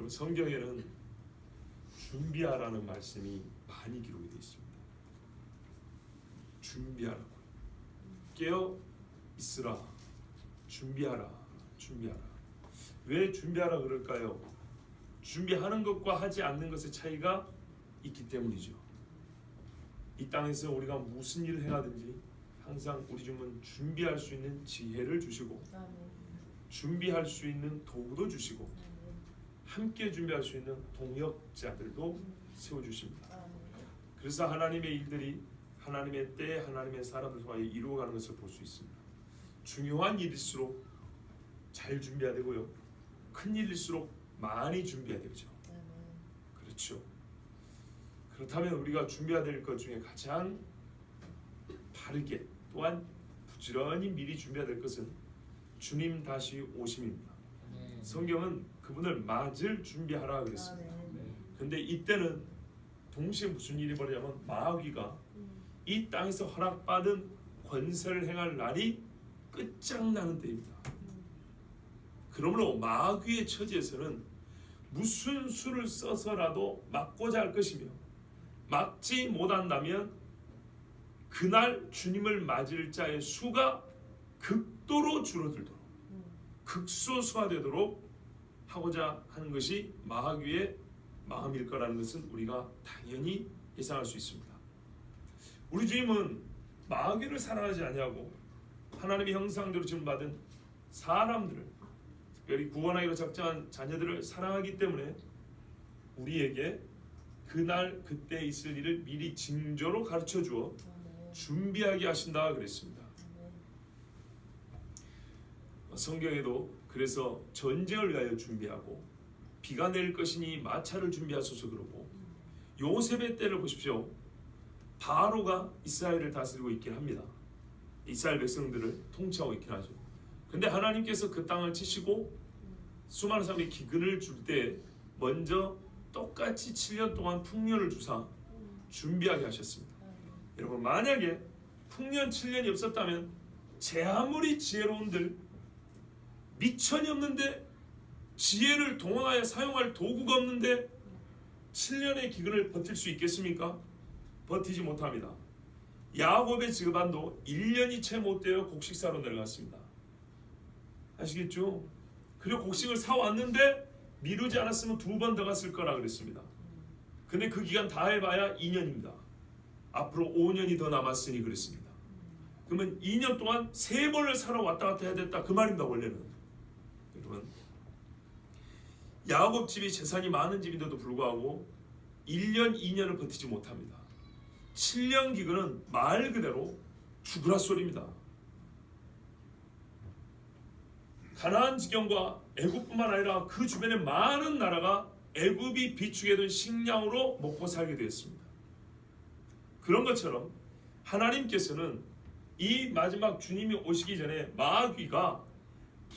여러분, 성경에는 준비하라는 말씀이 많이 기록이 되어 있습니다. 준비하라고. 깨어 있으라. 준비하라. 준비하라. 왜 준비하라 그럴까요? 준비하는 것과 하지 않는 것의 차이가 있기 때문이죠. 이 땅에서 우리가 무슨 일을 해야든지 항상 우리 주님은 준비할 수 있는 지혜를 주시고 준비할 수 있는 도구도 주시고 함께 준비할 수 있는 동역자들도 세워주십니다. 그래서 하나님의 일들이 하나님의 때에 하나님의 사람들 통하여 이루어가는 것을 볼 수 있습니다. 중요한 일일수록 잘 준비해야 되고요, 큰 일일수록 많이 준비해야 되죠. 그렇죠. 그렇다면 우리가 준비해야 될 것 중에 가장 바르게 또한 부지런히 미리 준비해야 될 것은 주님 다시 오심입니다. 성경은 그분을 맞을 준비하라 그랬습니다. 근데 이때는 동시에 무슨 일이 벌어지냐면 마귀가 이 땅에서 허락받은 권세를 행할 날이 끝장나는 때입니다. 그러므로 마귀의 처지에서는 무슨 수를 써서라도 막고자 할 것이며, 막지 못한다면 그날 주님을 맞을 자의 수가 극도로 줄어들도록, 극소수화되도록 하고자 하는 것이 마귀의 마음일 거라는 것은 우리가 당연히 예상할 수 있습니다. 우리 주님은 마귀를 사랑하지 아니하고 하나님의 형상대로 지음받은 사람들을, 특별히 구원하기로 작정한 자녀들을 사랑하기 때문에 우리에게 그날 그때 있을 일을 미리 징조로 가르쳐 주어 준비하게 하신다 그랬습니다. 성경에도 그래서 전쟁을 위하여 준비하고 비가 내릴 것이니 마차를 준비하소서 그러고, 요셉의 때를 보십시오. 바로가 이스라엘을 다스리고 있긴 합니다. 이스라엘 백성들을 통치하고 있긴 하죠. 근데 하나님께서 그 땅을 치시고 수많은 사람이 기근을 줄 때 먼저 똑같이 7년 동안 풍년을 주사 준비하게 하셨습니다. 여러분, 만약에 풍년 7년이 없었다면 제 아무리 지혜로운들 미천이 없는데, 지혜를 동원하여 사용할 도구가 없는데 7년의 기근을 버틸 수 있겠습니까? 버티지 못합니다. 야곱의 지그반도 1년이 채 못되어 곡식사로 내려갔습니다. 아시겠죠? 그리고 곡식을 사왔는데 미루지 않았으면 2번 더 갔을 거라 그랬습니다. 근데 그 기간 다 해봐야 2년입니다. 앞으로 5년이 더 남았으니 그랬습니다. 그러면 2년 동안 3번을 사러 왔다 갔다 해야 됐다 그 말입니다. 원래는. 여러분, 야곱 집이 재산이 많은 집인데도 불구하고 1년 2년을 버티지 못합니다. 7년 기근은 말 그대로 죽으라 소리입니다. 가나안 지경과 애굽뿐만 아니라 그 주변의 많은 나라가 애굽이 비축해 둔 식량으로 먹고 살게 되었습니다. 그런 것처럼 하나님께서는 이 마지막 주님이 오시기 전에 마귀가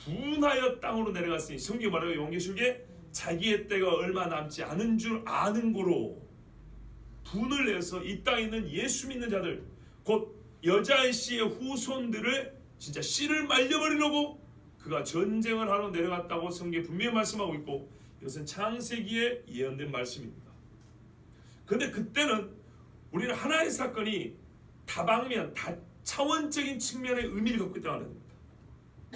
분하여 땅으로 내려갔으니, 성경 말하여 요한계시록에 자기의 때가 얼마 남지 않은 줄 아는 고로 분을 내서 이 땅에 있는 예수 믿는 자들, 곧 여자의 씨의 후손들을 진짜 씨를 말려버리려고 그가 전쟁을 하러 내려갔다고 성경에 분명히 말씀하고 있고, 이것은 창세기에 예언된 말씀입니다. 그런데 그때는 우리는 하나의 사건이 다방면, 다차원적인 측면의 의미를 갖고 있다고 합니다.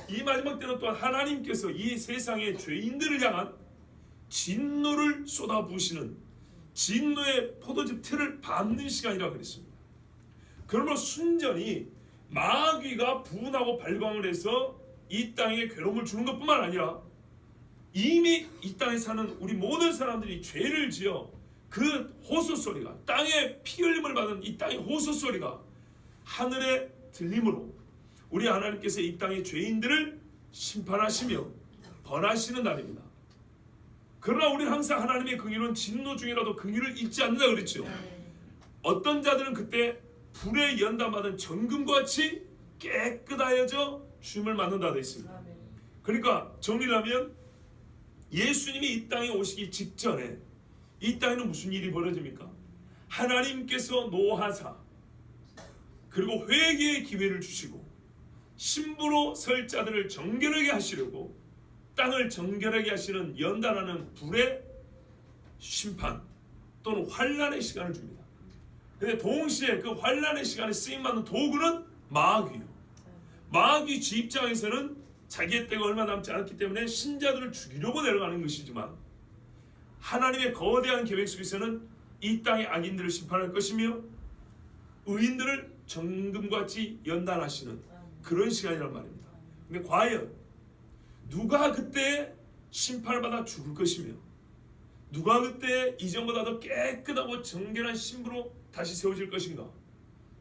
이 마지막 때는 또한 하나님께서 이 세상의 죄인들을 향한 진노를 쏟아부으시는 진노의 포도즙 틀을 밟는 시간이라고 그랬습니다. 그러므로 순전히 마귀가 분하고 발광을 해서 이 땅에 괴로움을 주는 것뿐만 아니라 이미 이 땅에 사는 우리 모든 사람들이 죄를 지어 그 호소 소리가, 땅에 피 흘림을 받은 이 땅의 호소 소리가 하늘에 들림으로 우리 하나님께서 이 땅의 죄인들을 심판하시며 벌하시는 날입니다. 그러나 우리는 항상 하나님의 긍휼은 진노 중이라도 긍휼을 잊지 않는다 그랬죠. 어떤 자들은 그때 불에 연단받은 정금과 같이 깨끗하여져 주님을 만난다 되어 있습니다. 그러니까 정리를 하면 예수님이 이 땅에 오시기 직전에 이 땅에는 무슨 일이 벌어집니까? 하나님께서 노하사 그리고 회개의 기회를 주시고 신부로 설 자들을 정결하게 하시려고 땅을 정결하게 하시는 연단하는 불의 심판 또는 환난의 시간을 줍니다. 근데 동시에 그 환난의 시간에 쓰임받는 도구는 마귀요. 마귀 지 입장에서는 자기의 때가 얼마 남지 않았기 때문에 신자들을 죽이려고 내려가는 것이지만, 하나님의 거대한 계획 속에서는 이 땅의 악인들을 심판할 것이며 의인들을 정금같이 연단하시는 그런 시간이란 말입니다. 근데 과연 누가 그때 심판을 받아 죽을 것이며 누가 그때 이전보다 더 깨끗하고 정결한 신부로 다시 세워질 것인가?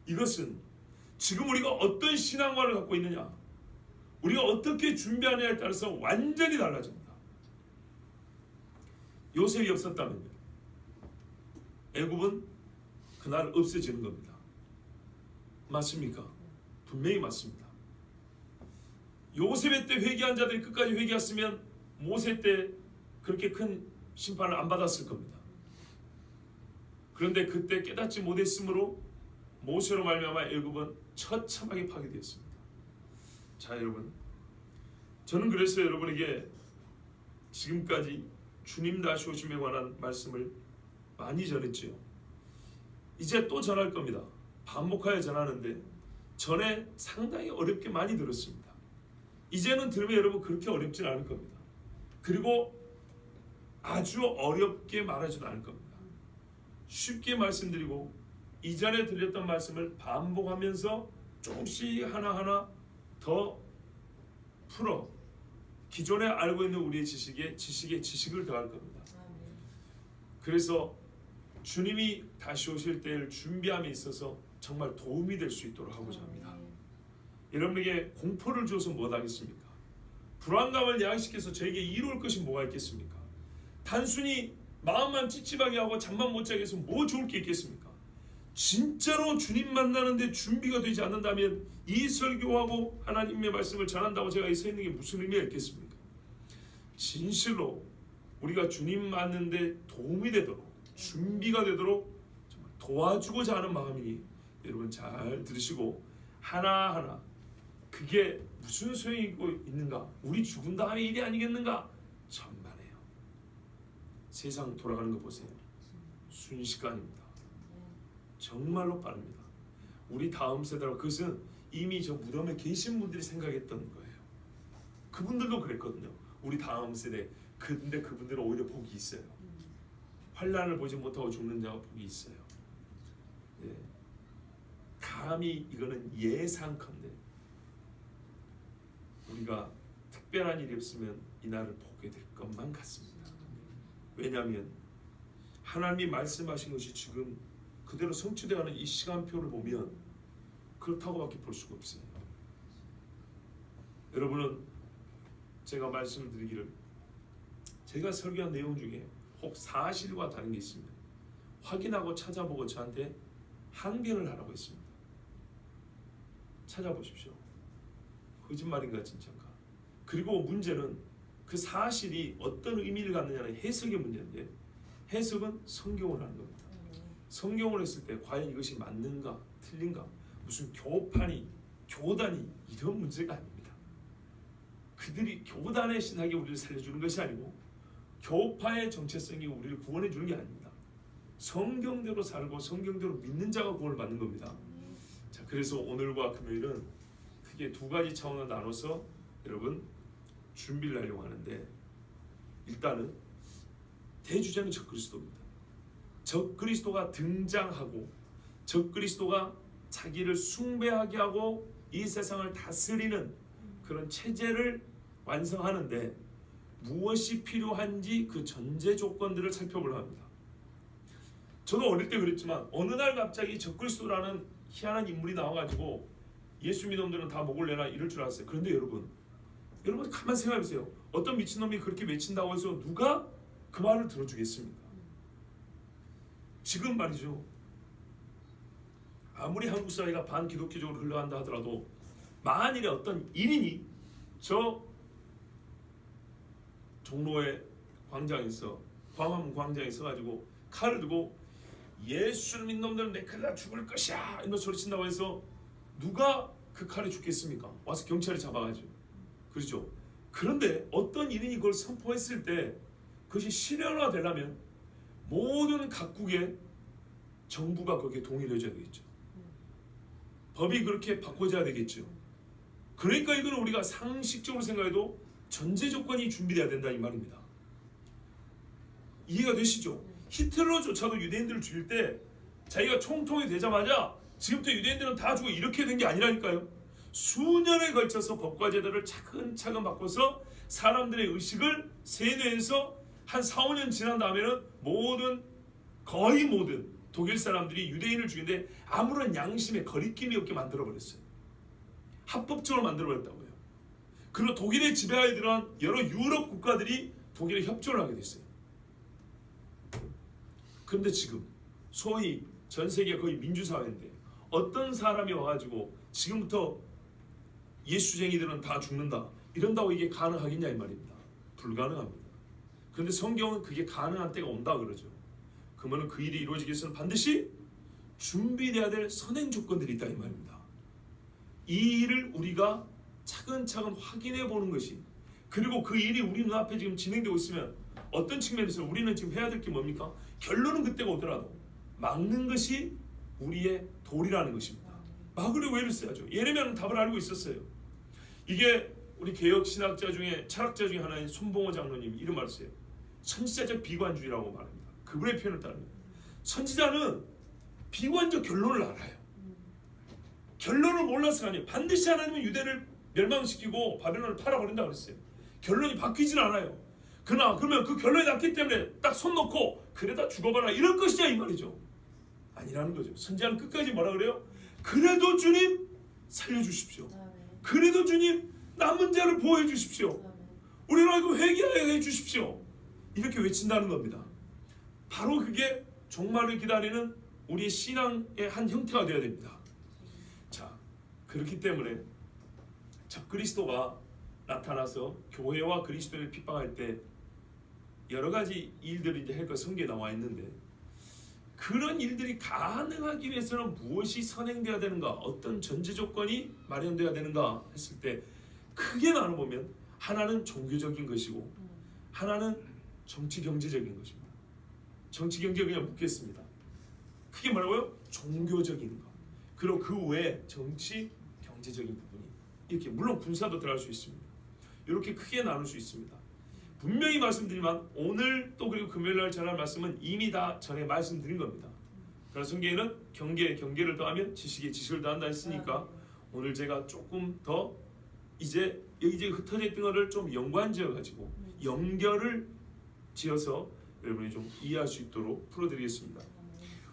이것은 지금 우리가 어떤 신앙관을 갖고 있느냐, 우리가 어떻게 준비하느냐에 따라서 완전히 달라집니다. 요셉이 없었다면요, 애굽은 그날 없어지는 겁니다. 맞습니까? 분명히 맞습니다. 요셉의 때 회개한 자들이 끝까지 회개했으면 모세 때 그렇게 큰 심판을 안 받았을 겁니다. 그런데 그때 깨닫지 못했으므로 모세로 말미암아 애굽은 처참하게 파괴되었습니다. 자, 여러분, 저는 그래서 여러분에게 지금까지 주님 다시 오심에 관한 말씀을 많이 전했지요. 이제 또 전할 겁니다. 반복하여 전하는데 전에 상당히 어렵게 많이 들었습니다. 이제는 들으면 여러분 그렇게 어렵진 않을 겁니다. 그리고 아주 어렵게 말하지도 않을 겁니다. 쉽게 말씀드리고 이전에 들렸던 말씀을 반복하면서 조금씩 하나하나 더 풀어 기존에 알고 있는 우리의 지식에 지식을 더할 겁니다. 그래서 주님이 다시 오실 때를 준비함에 있어서 정말 도움이 될 수 있도록 하고자 합니다. 여러분에게 공포를 줘서 무엇하겠습니까? 불안감을 야기시켜서 저에게 이룰 것이 뭐가 있겠습니까? 단순히 마음만 찝찝하게 하고 잠만 못 자게 해서 뭐 좋을 게 있겠습니까? 진짜로 주님 만나는데 준비가 되지 않는다면 이 설교하고 하나님의 말씀을 전한다고 제가 서 있는 게 무슨 의미가 있겠습니까? 진실로 우리가 주님 만나는데 도움이 되도록, 준비가 되도록 정말 도와주고자 하는 마음이 여러분 잘 들으시고, 하나하나 그게 무슨 소용이 있는가? 우리 죽은 다음에 일이 아니겠는가? 천만에요. 세상 돌아가는 거 보세요. 순식간입니다. 정말로 빠릅니다. 우리 다음 세대로, 그것은 이미 저 무덤에 계신 분들이 생각했던 거예요. 그분들도 그랬거든요. 우리 다음 세대. 근데 그분들은 오히려 복이 있어요. 환난을 보지 못하고 죽는 자가 복이 있어요. 예. 감히 이거는 예상컨대 우리가 특별한 일이 없으면 이 날을 보게 될 것만 같습니다. 왜냐하면 하나님이 말씀하신 것이 지금 그대로 성취되어가는 이 시간표를 보면 그렇다고밖에 볼 수가 없어요. 여러분은 제가 말씀을 드리기를, 제가 설교한 내용 중에 혹 사실과 다른 게 있습니다. 확인하고 찾아보고 저한테 항변을 하라고 했습니다. 찾아보십시오. 거짓말인가 진짜인가. 그리고 문제는 그 사실이 어떤 의미를 갖느냐는 해석의 문제인데, 해석은 성경을 하는 겁니다. 성경을 했을 때 과연 이것이 맞는가 틀린가, 무슨 교판이 교단이 이런 문제가 아닙니다. 그들이 교단의 신학이 우리를 살려주는 것이 아니고 교파의 정체성이 우리를 구원해 주는 게 아닙니다. 성경대로 살고 성경대로 믿는 자가 구원을 받는 겁니다. 자, 그래서 오늘과 금요일은 크게 두 가지 차원을 나눠서 여러분 준비를 하려고 하는데, 일단은 대주제는 적그리스도입니다. 적그리스도가 등장하고 적그리스도가 자기를 숭배하게 하고 이 세상을 다스리는 그런 체제를 완성하는데 무엇이 필요한지 그 전제 조건들을 살펴보려 합니다. 저도 어릴 때 그랬지만 어느 날 갑자기 적그리스도라는 희한한 인물이 나와가지고 예수 믿음들은 다 목을 내라 이럴 줄 알았어요. 그런데 여러분 가만 생각해보세요. 어떤 미친놈이 그렇게 외친다고 해서 누가 그 말을 들어주겠습니까? 지금 말이죠. 아무리 한국 사회가 반기독교적으로 흘러간다 하더라도 만일에 어떤 인인이 저 종로의 광장에서, 광화문 광장에 서가지고 칼을 들고 예수를 믿는 놈들은 내 칼에 죽을 것이야 이런 소리친다고 해서 누가 그 칼에 죽겠습니까? 와서 경찰이 잡아가죠. 그렇죠? 그런데 어떤 일인이 그걸 선포했을 때 그것이 실현화되려면 모든 각국의 정부가 거기에 동의를 해줘야 되겠죠. 법이 그렇게 바꿔져야 되겠죠. 그러니까 이건 우리가 상식적으로 생각해도 전제 조건이 준비돼야 된다 이 말입니다. 이해가 되시죠? 히틀러조차도 유대인들을 죽일 때 자기가 총통이 되자마자 지금부터 유대인들은 다 죽어 이렇게 된 게 아니라니까요. 수년에 걸쳐서 법과 제도를 차근차근 바꿔서 사람들의 의식을 세뇌해서 한 4, 5년 지난 다음에는 거의 모든 독일 사람들이 유대인을 죽이는데 아무런 양심의 거리낌이 없게 만들어버렸어요. 합법적으로 만들어버렸다고요. 그리고 독일의 지배하에 들어간 여러 유럽 국가들이 독일에 협조를 하게 됐어요. 그런데 지금 소위 전 세계가 거의 민주사회인데 어떤 사람이 와가지고 지금부터 예수쟁이들은 다 죽는다 이런다고 이게 가능하겠냐 이 말입니다. 불가능합니다. 그런데 성경은 그게 가능한 때가 온다 그러죠. 그러면 그 일이 이루어지기 위해서는 반드시 준비돼야 될 선행 조건들이 있다 이 말입니다. 이 일을 우리가 차근차근 확인해 보는 것이, 그리고 그 일이 우리 눈앞에 지금 진행되고 있으면 어떤 측면에서 우리는 지금 해야 될 게 뭡니까? 결론은 그때가 오더라도 막는 것이 우리의 도리라는 것입니다. 막으려고 애를 써야죠. 예레미야는 답을 알고 있었어요. 이게 우리 개혁 신학자 중에 철학자 중에 하나인 손봉호 장로님 이런 말을 써요. 선지자적 비관주의라고 말합니다. 그분의 표현을 따르면 선지자는 비관적 결론을 알아요. 결론을 몰라서 아니에요. 반드시 하나님은 유대를 멸망시키고 바벨론을 팔아버린다 그랬어요. 결론이 바뀌진 않아요. 그러면 그 결론이 났기 때문에 딱 손 놓고 그래다 죽어봐라 이럴 것이냐 이 말이죠. 아니라는 거죠. 선지자는 끝까지 뭐라 그래요? 그래도 주님 살려주십시오. 그래도 주님 남은 자를 보호해 주십시오. 우리를 알고 회개하게 해 주십시오. 이렇게 외친다는 겁니다. 바로 그게 종말을 기다리는 우리의 신앙의 한 형태가 되어야 됩니다. 자, 그렇기 때문에 적그리스도가 나타나서 교회와 그리스도를 핍박할 때 여러 가지 일들이 이제 할 것 성경에 나와 있는데, 그런 일들이 가능하기 위해서는 무엇이 선행되어야 되는가, 어떤 전제 조건이 마련되어야 되는가 했을 때 크게 나눠보면 하나는 종교적인 것이고 하나는 정치 경제적인 것입니다. 정치 경제 그냥 묻겠습니다. 크게 말하고요, 종교적인 것, 그리고 그 외에 정치 경제적인 부분이 이렇게, 물론 군사도 들어갈 수 있습니다. 이렇게 크게 나눌 수 있습니다. 분명히 말씀드리지만 오늘 또 그리고 금요일날 전할 말씀은 이미 다 전에 말씀드린 겁니다. 그래서 성경에는 경계를 더하면 지식에 지식을 더한다 했으니까 오늘 제가 조금 더 이제 여기저기 흩어져 있던 거를 좀 연관지어 가지고 연결을 지어서 여러분이 좀 이해할 수 있도록 풀어드리겠습니다.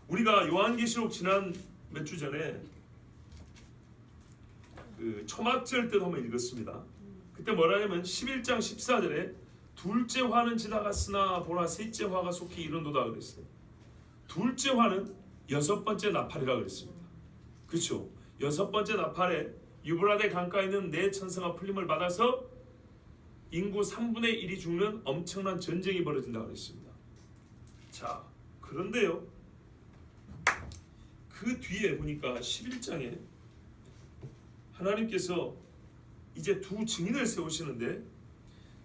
우리가 요한계시록 지난 몇 주 전에 그 초막절 때도 한번 읽었습니다. 그때 뭐라냐면 11장 14절에 둘째 화는 지나갔으나 보라 셋째 화가 속히 이른도다 그랬어요. 둘째 화는 여섯 번째 나팔이라 그랬습니다. 그렇죠? 여섯 번째 나팔에 유브라데 강가에 있는 네 천사가 풀림을 받아서 인구 3분의 1이 죽는 엄청난 전쟁이 벌어진다고 그랬습니다. 자, 그런데요, 그 뒤에 보니까 11장에 하나님께서 이제 두 증인을 세우시는데,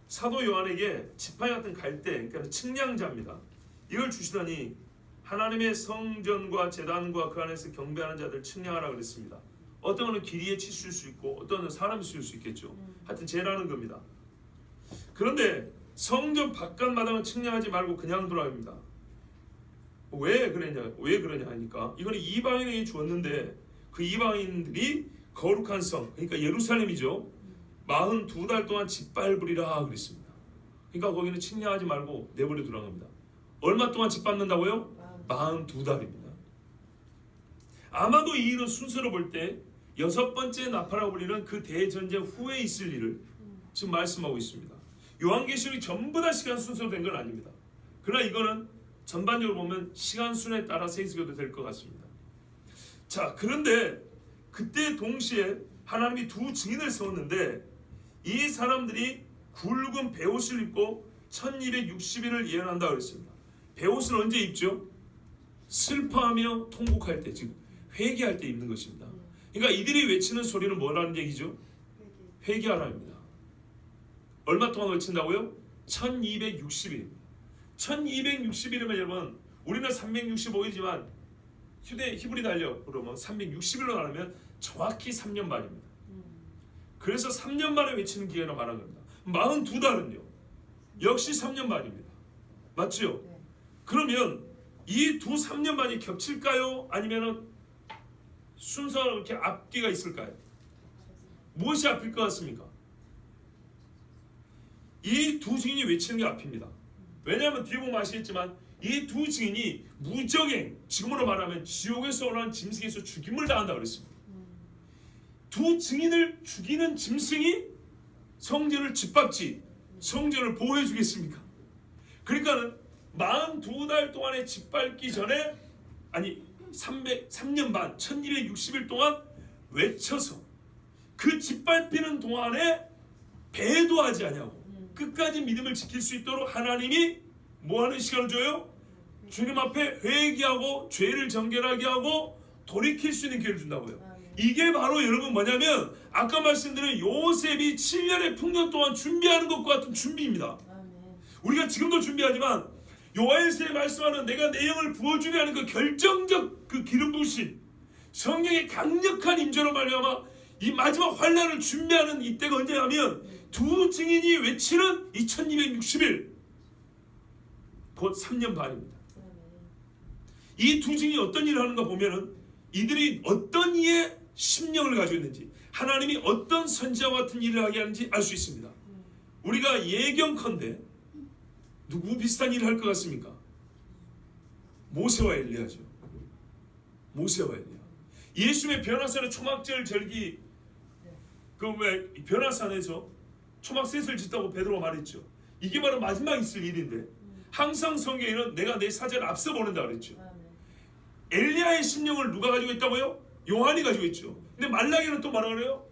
사도 요한에게 지팡이 같은 갈대, 그러니까 측량자입니다. 이걸 주시더니 하나님의 성전과 제단과 그 안에서 경배하는 자들 측량하라 그랬습니다. 어떤 거는 길이에 치실 수 있고 어떤 거는 사람이 쓸 수 있겠죠. 하여튼 재라는 겁니다. 그런데 성전 바깥 마당을 측량하지 말고 그냥 두라 합니다. 왜 그러냐 하니까 이거는 이방인에게 주었는데 그 이방인들이 거룩한 성, 그러니까 예루살렘이죠. 42달 동안 짓밟으리라 그랬습니다. 그러니까 거기는 측량하지 말고 내버려 두라는 겁니다. 얼마 동안 짓밟는다고요? 42달입니다. 아마도 이 일은 순서로 볼 때 여섯 번째 나팔이라고 불리는 그 대전쟁 후에 있을 일을 지금 말씀하고 있습니다. 요한계시록이 전부 다 시간 순서로 된 건 아닙니다. 그러나 이거는 전반적으로 보면 시간 순에 따라서 해석해도 될 것 같습니다. 자, 그런데 그때 동시에 하나님이 두 증인을 세웠는데 이 사람들이 굵은 베옷을 입고 1260일을 예언한다고 그랬습니다. 베옷은 언제 입죠? 슬퍼하며 통곡할 때, 즉 회개할 때 입는 것입니다. 그러니까 이들이 외치는 소리는 뭐라는 얘기죠? 회개하라입니다. 얼마 동안 외친다고요? 1260일. 1260일이면 여러분 우리는 365일이지만 히브리 달력으로 뭐 360일로 나누면 정확히 3년 반입니다. 그래서 3년 만에 외치는 기간을 말하는 겁니다. 42달은요 역시 3년 반입니다. 맞죠? 네. 그러면 이 두 3년 반이 겹칠까요? 아니면은 순서가 이렇게 앞뒤가 있을까요? 무엇이 앞일 것 같습니까? 이 두 증인이 외치는 게 앞입니다. 왜냐하면 뒤에 보면 아시겠지만 이 두 증인이 무적행, 지금으로 말하면 지옥에서 오는 짐승에서 죽임을 당한다 그랬습니다. 두 증인을 죽이는 짐승이 성전을 짓밟지 성전을 보호해 주겠습니까? 그러니까는 42달 동안에 짓밟기 전에 아니 3년 반 1260일 동안 외쳐서 그 짓밟히는 동안에 배도하지 아니하고 끝까지 믿음을 지킬 수 있도록 하나님이 뭐하는 시간을 줘요? 주님 앞에 회개하고 죄를 정결하게 하고 돌이킬 수 있는 기회를 준다고요. 이게 바로 여러분 뭐냐면 아까 말씀드린 요셉이 7년의 풍년 동안 준비하는 것과 같은 준비입니다. 우리가 지금도 준비하지만 요한일서에 말씀하는 내가 내 영을 부어주려 하는 그 결정적 그 기름 부으심 성령의 강력한 임재로 말미암아 이 마지막 환난을 준비하는 이때가 언제냐면 두 증인이 외치는 2260일 곧 3년 반입니다. 이 두 증인이 어떤 일을 하는가 보면은 이들이 어떤 이의 심령을 가지고 있는지 하나님이 어떤 선지자와 같은 일을 하게 하는지 알 수 있습니다. 우리가 예경컨대 누구 비슷한 일을 할 것 같습니까? 모세와 엘리야죠. 모세와 엘리야. 예수의 변화산의 초막절 절기 그 왜 변화산에서 초막셋을 짓다고 베드로가 말했죠. 이게 바로 마지막 있을 일인데 항상 성경에는 내가 내 사제를 앞서 보낸다 그랬죠. 엘리야의 심령을 누가 가지고 있다고요? 요한이 가지고 있죠. 근데 말라기는 또 뭐라 그래요?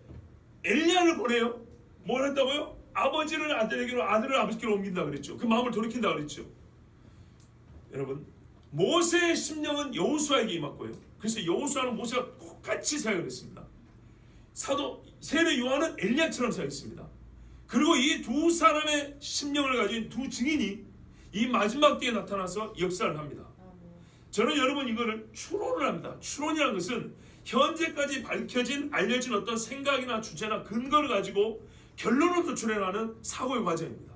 엘리야를 보내요. 뭘 한다고요? 아버지를 아들에게로 아들을 아버지께로 옮긴다 그랬죠. 그 마음을 돌이킨다 그랬죠. 여러분 모세의 심령은 여호수아에게 임했고요. 그래서 여호수아는 모세가 똑같이 사역을 했습니다. 사도 세례 요한은 엘리야처럼 사역했습니다. 그리고 이 두 사람의 심령을 가진 두 증인이 이 마지막 때에 나타나서 역사를 합니다. 저는 여러분 이거를 추론을 합니다. 추론이라는 것은 현재까지 밝혀진 알려진 어떤 생각이나 주제나 근거를 가지고 결론을 도출해가는 사고의 과정입니다.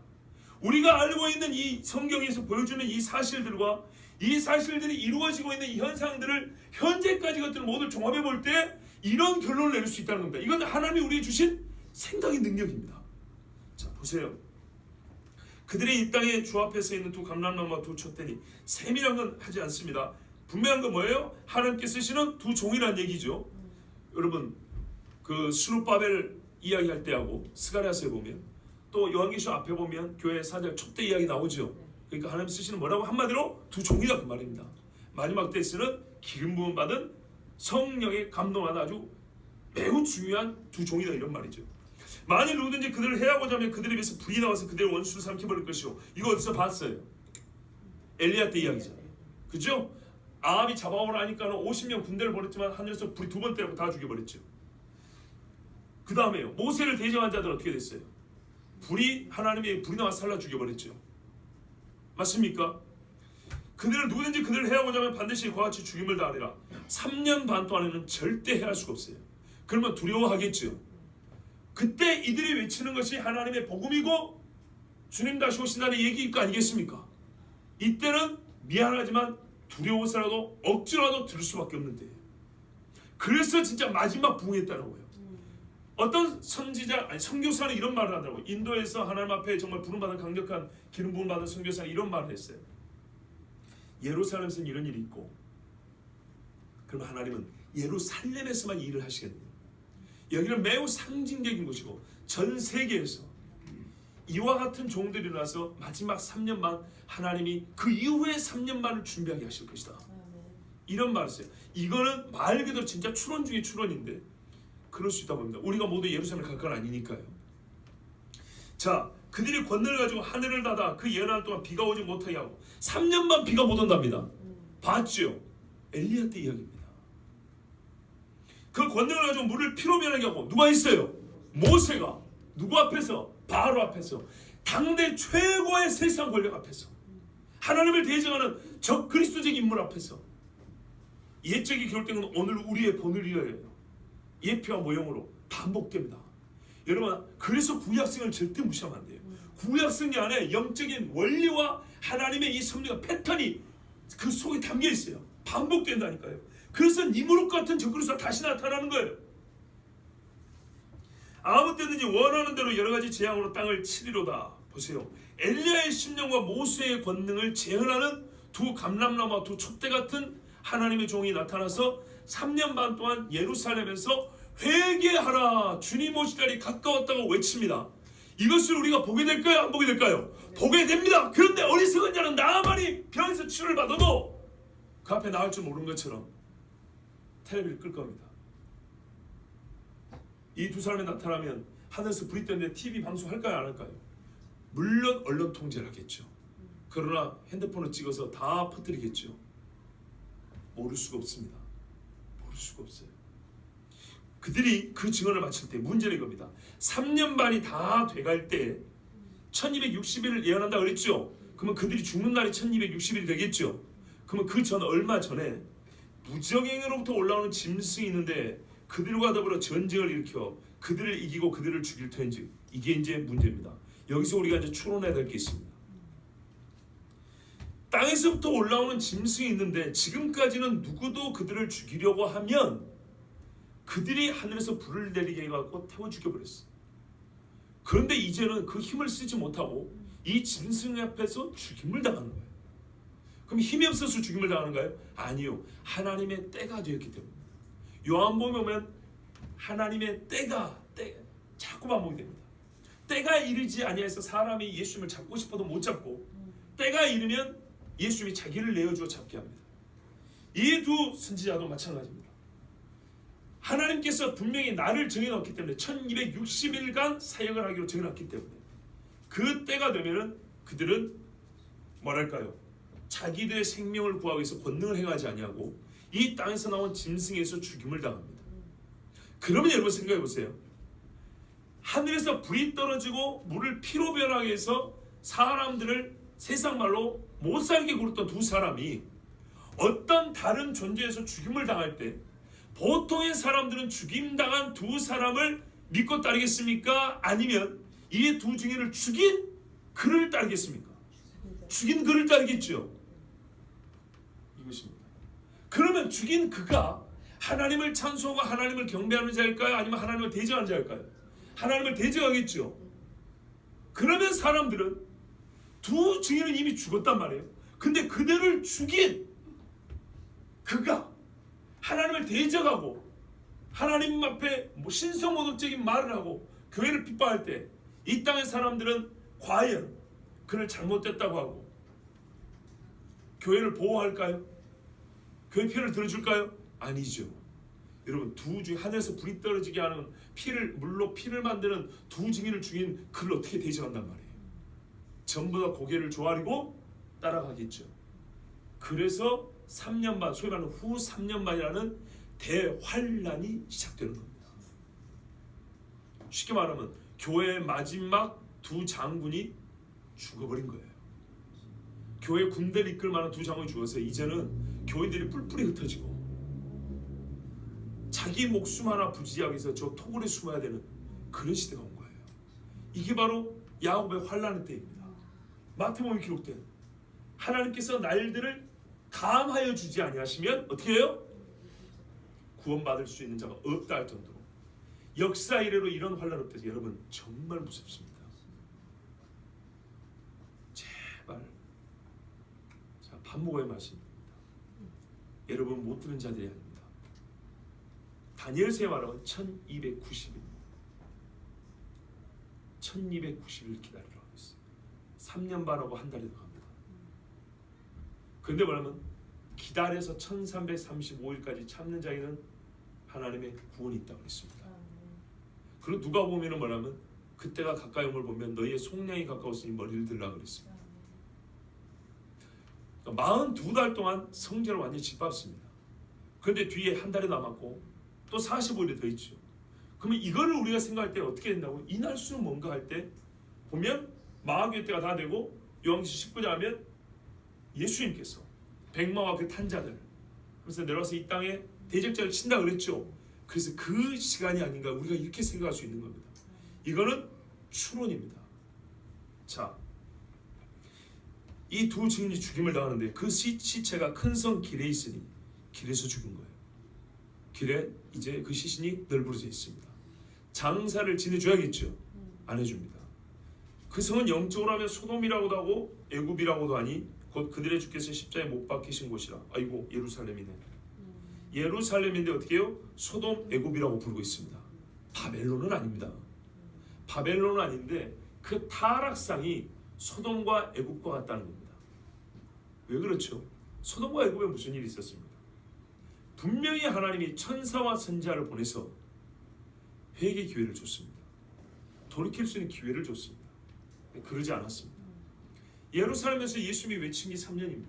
우리가 알고 있는 이 성경에서 보여주는 이 사실들과 이 사실들이 이루어지고 있는 이 현상들을 현재까지 것들을 모두 종합해 볼 때 이런 결론을 내릴 수 있다는 겁니다. 이건 하나님이 우리에게 주신 생각의 능력입니다. 자 보세요. 그들이 이 땅에 주 앞에서 있는 두 감람나무와 두 촛대니 셈이란 건 하지 않습니다. 분명한 건 뭐예요? 하나님께 쓰시는 두 종이라는 얘기죠. 여러분 그 스룹바벨 이야기할 때하고 스가랴서에 보면 또 요한계시록 앞에 보면 교회 사절 촛대 이야기 나오죠. 그러니까 하나님 쓰시는 뭐라고 한마디로 두 종이다 그 말입니다. 마지막 때 쓰는 기름 부음 받은 성령의 감동하는 아주 매우 중요한 두 종이다 이런 말이죠. 만일 누구든지 그들을 해하고자 하면 그들에 비해서 불이 나와서 그들의 원수를 삼켜버릴 것이요. 이거 어디서 봤어요? 엘리야 때 이야기죠. 그죠? 아합이 잡아오라 하니까는 50명 군대를 보냈지만 하늘에서 불이 두 번 때리고 다 죽여버렸죠. 그 다음에요. 모세를 대적한 자들은 어떻게 됐어요? 하나님의 불이 나와 살라 죽여버렸죠. 맞습니까? 그들을 누구든지 그들을 해하고자 하면 반드시 그와 같이 죽임을 당하리라. 3년 반 동안에는 절대 해할 수가 없어요. 그러면 두려워하겠죠. 그때 이들이 외치는 것이 하나님의 복음이고 주님 다시 오신다는 얘기일 거 아니겠습니까? 이때는 미안하지만 두려워서라도 억지로라도 들을 수밖에 없는데 그래서 진짜 마지막 부흥했다는 거예요. 어떤 선지자, 아니 선교사는 이런 말을 하더라고요. 인도에서 하나님 앞에 정말 부름받은 강력한 기름 부음 받은 선교사는 이런 말을 했어요. 예루살렘에서는 이런 일이 있고 그럼 하나님은 예루살렘에서만 일을 하시겠네요. 여기는 매우 상징적인 곳이고 전 세계에서 이와 같은 종들이 일어나서 마지막 3년만 하나님이 그 이후에 3년만을 준비하게 하실 것이다. 이런 말을 했어요. 이거는 말 그대로 진짜 추론 중에 추론인데 그럴 수 있다고 합니다. 우리가 모두 예루살렘을 갈 건 아니니까요. 자, 그들이 권능을 가지고 하늘을 닫아 그 예언할 동안 비가 오지 못하게 하고 3년만 비가 못 온답니다. 봤죠? 엘리야 때 이야기입니다. 그 권능을 가지고 물을 피로 변하게 하고 누가 있어요? 모세가. 누구 앞에서? 바로 앞에서, 당대 최고의 세상 권력 앞에서, 하나님을 대적하는 적 그리스도적 인물 앞에서 옛적이 기록된 건 오늘 우리의 본을 이어요. 예표와 모형으로 반복됩니다. 여러분, 그래서 구약성을 절대 무시하면 안 돼요. 구약성이 안에 영적인 원리와 하나님의 이 섭리가 패턴이 그 속에 담겨 있어요. 반복된다니까요. 그래서 니무롯 같은 적그리스도가 다시 나타나는 거예요. 아무 때든지 원하는 대로 여러 가지 재앙으로 땅을 치리로다. 보세요. 엘리야의 심령과 모세의 권능을 재현하는 두 감람나무와 두 촛대 같은 하나님의 종이 나타나서 3년 반 동안 예루살렘에서 회개하라, 주님 오실 날이 가까웠다고 외칩니다. 이것을 우리가 보게 될까요? 안 보게 될까요? 보게 됩니다. 그런데 어리석은 자는 나만이 병에서 치료를 받아도 그 앞에 나올 줄 모르는 것처럼 텔레비를 끌 겁니다. 이 두 사람이 나타나면 하늘에서 불이 뜨는데 TV 방송할까요? 안 할까요? 물론 언론 통제를 하겠죠. 그러나 핸드폰을 찍어서 다 퍼뜨리겠죠. 모를 수가 없습니다. 모를 수가 없어요. 그들이 그 증언을 마칠 때 문제는 이겁니다. 3년 반이 다 돼갈 때 1260일을 예언한다 그랬죠. 그러면 그들이 죽는 날이 1260일이 되겠죠. 그러면 그 전 얼마 전에 무적행으로부터 올라오는 짐승이 있는데 그들과 더불어 전쟁을 일으켜 그들을 이기고 그들을 죽일 터인지, 이게 이제 문제입니다. 여기서 우리가 이제 추론해야 될 게 있습니다. 땅에서부터 올라오는 짐승이 있는데 지금까지는 누구도 그들을 죽이려고 하면 그들이 하늘에서 불을 내리게 해갖고 태워 죽여버렸어. 그런데 이제는 그 힘을 쓰지 못하고 이 짐승 앞에서 죽임을 당하는 거예요. 그럼 힘이 없어서 죽임을 당하는가요? 아니요. 하나님의 때가 되었기 때문에. 요한복음에 보면 하나님의 때가 자꾸 반복이 됩니다. 때가 이르지 아니해서 사람이 예수님을 잡고 싶어도 못 잡고, 때가 이르면 예수님이 자기를 내어주어 잡게 합니다. 이 두 선지자도 마찬가지입니다. 하나님께서 분명히 날을 정해놨기 때문에 1260일간 사역을 하기로 정해놨기 때문에 그 때가 되면은 그들은 뭐랄까요? 자기들의 생명을 구하기 위해서 권능을 행하지 아니하고 이 땅에서 나온 짐승에서 죽임을 당합니다. 그러면 여러분 생각해 보세요. 하늘에서 불이 떨어지고 물을 피로 변하게 해서 사람들을 세상 말로 못 살게 굴었던 두 사람이 어떤 다른 존재에서 죽임을 당할 때 보통의 사람들은 죽임당한 두 사람을 믿고 따르겠습니까? 아니면 이 두 증인을 죽인 그를 따르겠습니까? 죽인 그를 따르겠죠. 이것입니다. 그러면 죽인 그가 하나님을 찬송하고 하나님을 경배하는 자일까요? 아니면 하나님을 대적하는 자일까요? 하나님을 대적하겠죠. 그러면 사람들은 두 증인은 이미 죽었단 말이에요. 근데 그들을 죽인 그가 하나님을 대적하고 하나님 앞에 신성모독적인 말을 하고 교회를 핍박할 때 이 땅의 사람들은 과연 그를 잘못됐다고 하고 교회를 보호할까요? 교회 편을 들어줄까요? 아니죠. 여러분, 두 증인, 하늘에서 불이 떨어지게 하는 물로 피를 만드는 두 증인을 죽인 그를 어떻게 대적한단 말이에요? 전부 다 고개를 조아리고 따라가겠죠. 그래서 3년 반, 소위 말하는 후 3년 반이라는 대환란이 시작되는 겁니다. 쉽게 말하면 교회의 마지막 두 장군이 죽어버린 거예요. 교회 군대를 이끌 만한 두 장군이 죽어서 이제는 교인들이 뿔뿔이 흩어지고 자기 목숨 하나 부지하기 위해서 저 토굴에 숨어야 되는 그런 시대가 온 거예요. 이게 바로 야곱의 환란의 때입니다. 마태복음에 기록된 하나님께서 날들을 감하여 주지 아니하시면 어떻게 해요? 구원받을 수 있는 자가 없다 할 정도로 역사 이래로 이런 환란 없대서 여러분 정말 무섭습니다. 제발 자, 반복의 말씀입니다. 여러분 못 들은 자들이 아닙니다. 다니엘서에 말하면 1290일 1290일 기다리라고 하고 있어요. 3년 반하고 한 달이 더 갑니다. 그런데 뭐냐면 기다려서 1335일까지 참는 자에는 하나님의 구원이 있다고 했습니다. 그리고 누가 보면은 뭐냐면 그때가 가까이 옴을 보면 너희의 속량이 가까웠으니 머리를 들라 그랬습니다. 그러니까 42달 동안 성전을 완전히 짓밟습니다. 그런데 뒤에 한 달이 남았고 또 45일이 더 있죠. 그러면 이거를 우리가 생각할 때 어떻게 된다고? 이 날수는 뭔가 할 때 보면 마귀의 때가 다 되고 요한계시록 19장 하면 예수님께서 백마와 그 탄자들 그래서 내려와서 이 땅에 대적자를 친다 그랬죠. 그래서 그 시간이 아닌가 우리가 이렇게 생각할 수 있는 겁니다. 이거는 추론입니다. 자, 이 두 증인이 죽임을 당하는데 그 시체가 큰 성 길에 있으니 길에서 죽은 거예요. 길에 이제 그 시신이 널브러져 있습니다. 장사를 지내줘야겠죠. 안 해줍니다. 그 성은 영적으로 하면 소돔이라고도 하고 애굽이라고도 하니 곧 그들의 주께서 십자가에 못 박히신 곳이라. 아이고 예루살렘이네. 예루살렘인데 어떻게 해요? 소돔 애굽이라고 부르고 있습니다. 바벨론은 아닙니다. 바벨론은 아닌데 그 타락상이 소돔과 애굽과 같다는 겁니다. 왜 그렇죠? 소돔과 애굽에 무슨 일이 있었습니까? 분명히 하나님이 천사와 선지자를 보내서 회개 기회를 줬습니다. 돌이킬 수 있는 기회를 줬습니다. 그러지 않았습니다. 예루살렘에서 예수님이 외친 게 3년입니다.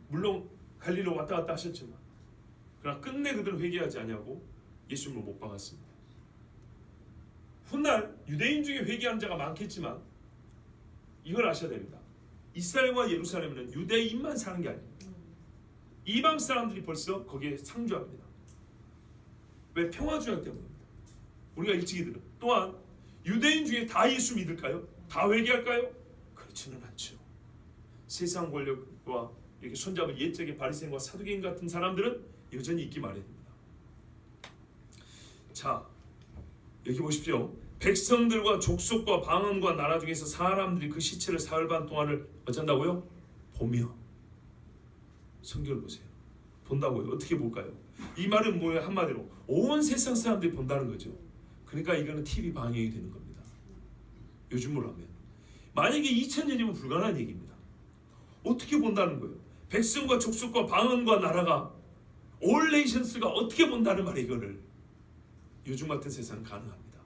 물론 갈릴리로 왔다 갔다 하셨지만 그러나 끝내 그들은 회개하지 아니하고 예수님을 못 박았습니다. 훗날 유대인 중에 회개한 자가 많겠지만 이걸 아셔야 됩니다. 이스라엘과 예루살렘은 유대인만 사는 게 아닙니다. 이방 사람들이 벌써 거기에 상주합니다. 왜? 평화주의 때문입니다. 우리가 일찍이 들은 또한 유대인 중에 다 예수 믿을까요? 다 회개할까요? 그렇지는 않죠. 세상 권력과 이렇게 손잡은 옛적의 바리새인과 사두개인 같은 사람들은 여전히 있기 마련입니다. 자, 여기 보십시오. 백성들과 족속과 방언과 나라 중에서 사람들이 그 시체를 사흘 반 동안을 어쩐다고요? 보며. 성경을 보세요. 본다고요. 어떻게 볼까요? 이 말은 뭐예요? 한마디로 온 세상 사람들이 본다는 거죠. 그러니까 이거는 TV 방영이 되는 겁니다. 요즘으로 하면 만약에 2000년이면 불가능한 얘기입니다. 어떻게 본다는 거예요? 백성과 족속과 방언과 나라가 올 네이션스가 어떻게 본다는 말이에요. 이거를 요즘 같은 세상은 가능합니다.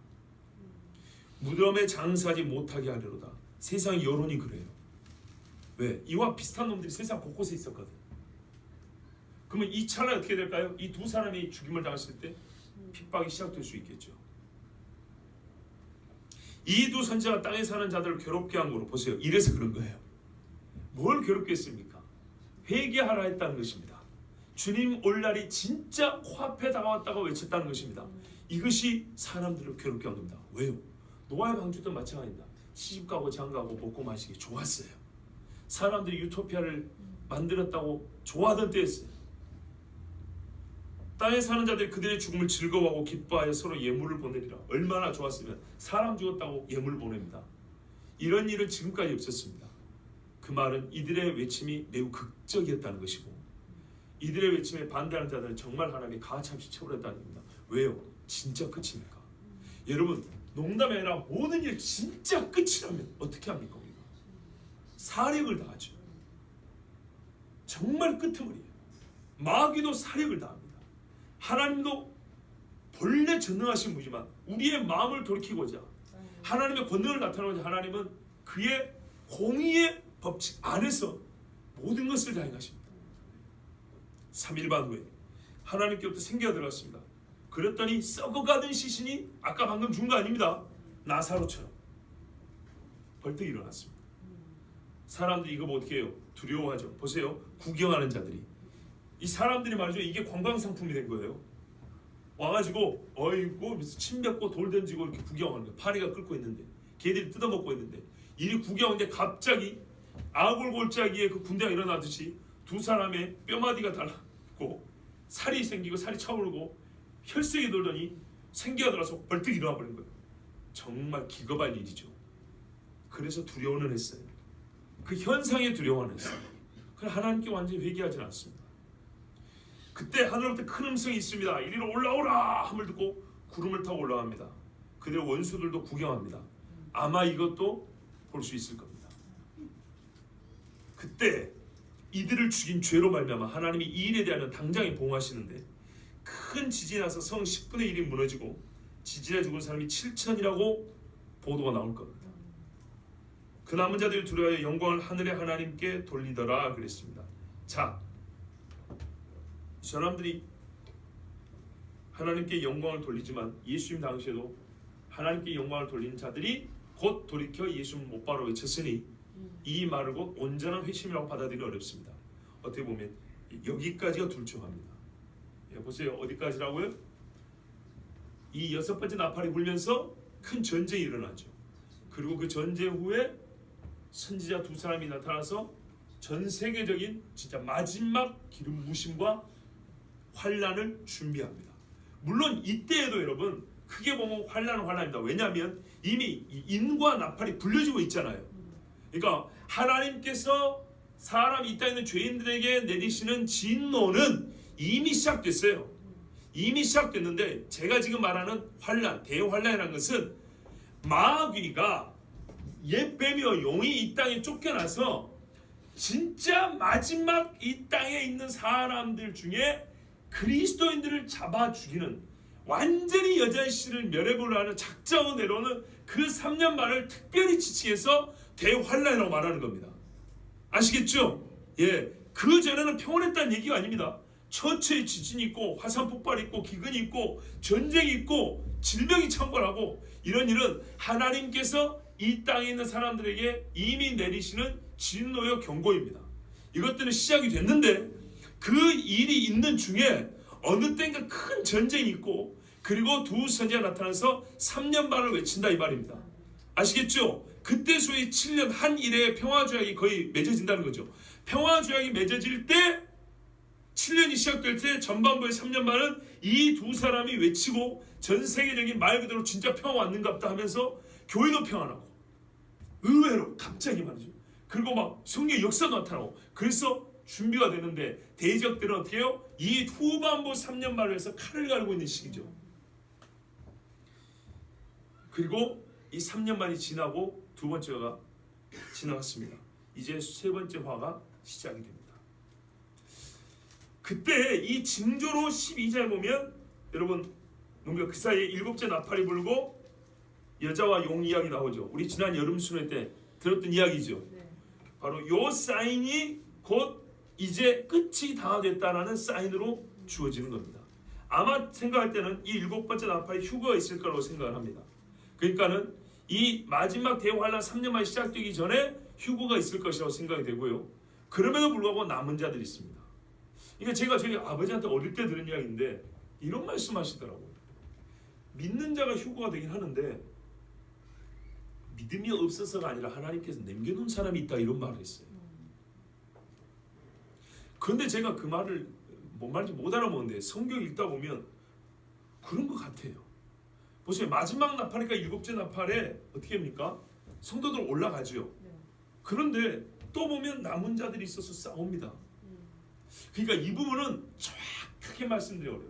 무덤에 장사하지 못하게 하려다. 세상 여론이 그래요. 왜? 이와 비슷한 놈들이 세상 곳곳에 있었거든. 그러면 이 찰나에 어떻게 될까요? 이 두 사람이 죽임을 당했을 때 핍박이 시작될 수 있겠죠. 이 두 선지자가 땅에 사는 자들을 괴롭게 한 거로 보세요. 이래서 그런 거예요. 뭘 괴롭게 했습니까? 회개하라 했다는 것입니다. 주님 올 날이 진짜 코앞에 다가왔다고 외쳤다는 것입니다. 이것이 사람들을 괴롭게 한 겁니다. 왜요? 노아의 방주도 마찬가지입니다. 시집가고 장가고 먹고 마시기 좋았어요. 사람들이 유토피아를 만들었다고 좋아하던 때였어요. 땅에 사는 자들이 그들의 죽음을 즐거워하고 기뻐하여 서로 예물을 보내리라. 얼마나 좋았으면 사람 죽었다고 예물을 보냅니다. 이런 일은 지금까지 없었습니다. 그 말은 이들의 외침이 매우 극적이었다는 것이고 이들의 외침에 반대하는 자들은 정말 하나님이 가차없이 처벌했다는 겁니다. 왜요? 진짜 끝입니까? 여러분 농담이 아니라 모든 일 진짜 끝이라면 어떻게 합니까? 우리가 사력을 다하죠. 정말 끄트머리예요. 마귀도 사력을 다합니다. 하나님도 본래 전능하신 분이지만 우리의 마음을 돌이키고자 하나님의 권능을 나타내고자 하나님은 그의 공의의 법칙 안에서 모든 것을 다 행하십니다. 3일 반 후에 하나님께부터 생기가 들어갔습니다. 그랬더니 썩어가던 시신이 아까 방금 준 거 아닙니다. 나사로처럼 벌떡 일어났습니다. 사람들이 이거 뭐 어떻게 해요? 두려워하죠. 보세요. 구경하는 자들이 이 사람들이 말이죠. 이게 관광상품이 된 거예요. 와가지고 어이구 침 뱉고 돌 던지고 이렇게 구경하는 거예요. 파리가 끓고 있는데 개들이 뜯어먹고 있는데 이리 구경하는데 갑자기 아골골짜기에 그 군대가 일어나듯이 두 사람의 뼈마디가 달라고 살이 생기고 살이 차오르고 혈색이 돌더니 생기가 들어서 벌떡 일어나 버린 거예요. 정말 기겁할 일이죠. 그래서 두려워는 했어요. 그 현상에 두려워는 했어요. 그러나 하나님께 완전히 회개하지는 않습니다. 그때 하늘로부터 큰 음성이 있습니다. 이리로 올라오라 함을 듣고 구름을 타고 올라갑니다. 그들의 원수들도 구경합니다. 아마 이것도 볼 수 있을 겁니다. 그때 이들을 죽인 죄로 말미암아 하나님이 이 일에 대하여 당장에 봉하시는데 큰 지진이 나서 성 10분의 1이 무너지고 지진에 죽은 사람이 7천이라고 보도가 나올 겁니다. 그 남은 자들이 두려워하여 영광을 하늘의 하나님께 돌리더라 그랬습니다. 자, 사람들이 하나님께 영광을 돌리지만 예수님 당시에도 하나님께 영광을 돌리는 자들이 곧 돌이켜 예수를 못 바로 외쳤으니 이 말을 곧 온전한 회심이라고 받아들이기 어렵습니다. 어떻게 보면 여기까지가 둘중합니다. 보세요. 어디까지라고요? 이 여섯 번째 나팔이 불면서 큰 전쟁이 일어나죠. 그리고 그 전쟁 후에 선지자 두 사람이 나타나서 전 세계적인 진짜 마지막 기름 부으심과 환란을 준비합니다. 물론 이때에도 여러분 크게 보면 환란입니다. 왜냐하면 이미 인과 나팔이 불려지고 있잖아요. 그러니까 하나님께서 사람 이 땅에 있는 죄인들에게 내리시는 진노는 이미 시작됐어요. 이미 시작됐는데 제가 지금 말하는 환란, 대환란이라는 것은 마귀가 옛뱀이와 용이 이 땅에 쫓겨나서 진짜 마지막 이 땅에 있는 사람들 중에 그리스도인들을 잡아 죽이는, 완전히 여자의 씨를 멸해보려 하는 작정을 내려오는 그 3년 만을 특별히 지칭해서 대환란이라고 말하는 겁니다. 아시겠죠? 예, 그 전에는 평온했다는 얘기가 아닙니다. 처처에 지진이 있고 화산 폭발이 있고 기근이 있고 전쟁이 있고 질병이 창궐하고 이런 일은 하나님께서 이 땅에 있는 사람들에게 이미 내리시는 진노의 경고입니다. 이것들은 시작이 됐는데 그 일이 있는 중에 어느 때인가 큰 전쟁이 있고 그리고 두 선지자가 나타나서 3년 반을 외친다 이 말입니다. 아시겠죠? 그때 소위 7년 한 일에 평화조약이 거의 맺어진다는 거죠. 평화조약이 맺어질 때 7년이 시작될 때 전반부의 3년 반은 이 두 사람이 외치고 전 세계적인 말 그대로 진짜 평화 왔는갑다 하면서 교회도 평안하고 의외로 갑자기 말이죠. 그리고 막 성경 역사도 나타나고 그래서 준비가 되는데 대적들은 어떻게 해요? 이 후반부 3년 반을 해서 칼을 갈고 있는 시기죠. 그리고 이 3년 반이 지나고 두 번째 화가 지나갔습니다. 이제 세 번째 화가 시작이 됩니다. 그때 이 징조로 12장에 보면 여러분 그 사이에 일곱째 나팔이 불고 여자와 용 이야기 나오죠. 우리 지난 여름 수련 때 들었던 이야기죠. 바로 요 사인이 곧 이제 끝이 다가됐다라는 사인으로 주어지는 겁니다. 아마 생각할 때는 이 일곱 번째 나팔이 휴거가 있을 거라고 생각을 합니다. 그러니까는 이 마지막 대환란 3년 만에 시작되기 전에 휴거가 있을 것이라고 생각이 되고요. 그럼에도 불구하고 남은 자들이 있습니다. 이게 제가 저희 아버지한테 어릴 때 들은 이야기인데 이런 말씀하시더라고요. 믿는 자가 휴거가 되긴 하는데 믿음이 없어서가 아니라 하나님께서 남겨놓은 사람이 있다 이런 말을 했어요. 그런데 제가 그 말을 뭔 말인지 못 알아먹는데 성경 읽다 보면 그런 것 같아요. 보세요. 마지막 나팔이니까 일곱째 나팔에 어떻게 합니까? 성도들 올라가죠. 그런데 또 보면 남은 자들이 있어서 싸웁니다. 그러니까 이 부분은 정확하게 말씀드려요.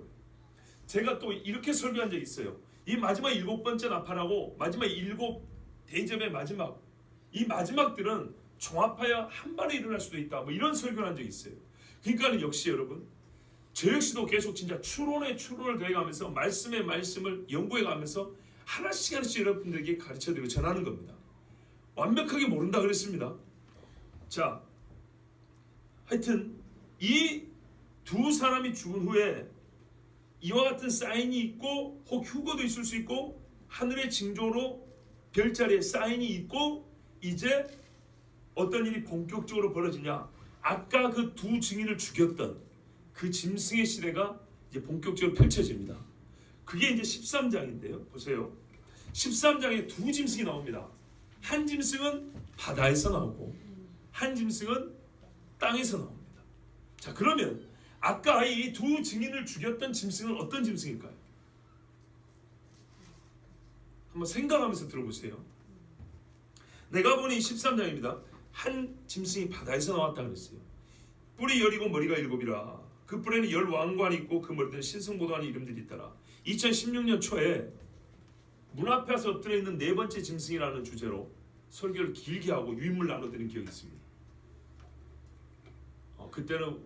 제가 또 이렇게 설교한 적이 있어요. 이 마지막 일곱 번째 나팔하고 마지막 일곱 대접의 마지막, 이 마지막들은 종합하여 한 번에 일어날 수도 있다. 뭐 이런 설교를 한 적이 있어요. 그러니까 역시 여러분, 저 역시도 계속 진짜 추론에 추론을 더해가면서 말씀에 말씀을 연구해가면서 하나씩 여러분들에게 가르쳐드리고 전하는 겁니다. 완벽하게 모른다 그랬습니다. 자, 하여튼 이 두 사람이 죽은 후에 이와 같은 사인이 있고 혹 휴거도 있을 수 있고 하늘의 징조로 별자리에 사인이 있고 이제 어떤 일이 본격적으로 벌어지냐, 아까 그 두 증인을 죽였던 그 짐승의 시대가 이제 본격적으로 펼쳐집니다. 그게 이제 13장인데요. 보세요. 13장에 두 짐승이 나옵니다. 한 짐승은 바다에서 나오고 한 짐승은 땅에서 나옵니다. 자, 그러면 아까 이 두 증인을 죽였던 짐승은 어떤 짐승일까요? 한번 생각하면서 들어보세요. 내가 보니 13장입니다. 한 짐승이 바다에서 나왔다 그랬어요. 뿔이 10이고 머리가 7이라. 그 뿔에는 10 왕관이 있고 그 머리에는 신성보도하는 이름들이 있더라. 2016년 초에 문 앞에서 엎드려 있는 네 번째 짐승이라는 주제로 설교를 길게 하고 유인물 나눠드린 기억이 있습니다. 그때는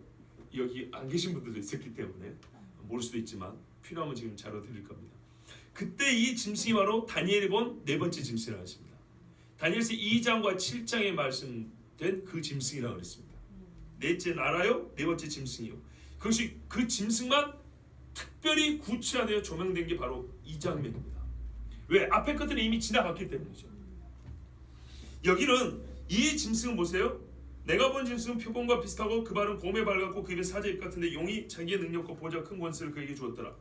여기 안 계신 분들도 있었기 때문에 모를 수도 있지만 필요하면 지금 자료 드릴 겁니다. 그때 이 짐승이 바로 다니엘이 본 네 번째 짐승이라고 했습니다. 다니엘서 2장과 7장에 말씀된 그 짐승이라고 그랬습니다. 넷째 나라요, 네 번째 짐승이요. 그것이 그 짐승만 특별히 구체화되어 조명된 게 바로 이 장면입니다. 왜? 앞에 것들은 이미 지나갔기 때문이죠. 여기는 이 짐승은 보세요. 내가 본 짐승은 표범과 비슷하고 그 발은 곰에 발 같고 그 입은 사자의 입 같은데 용이 자기의 능력과 보좌 큰 권세를 그에게 주었더라.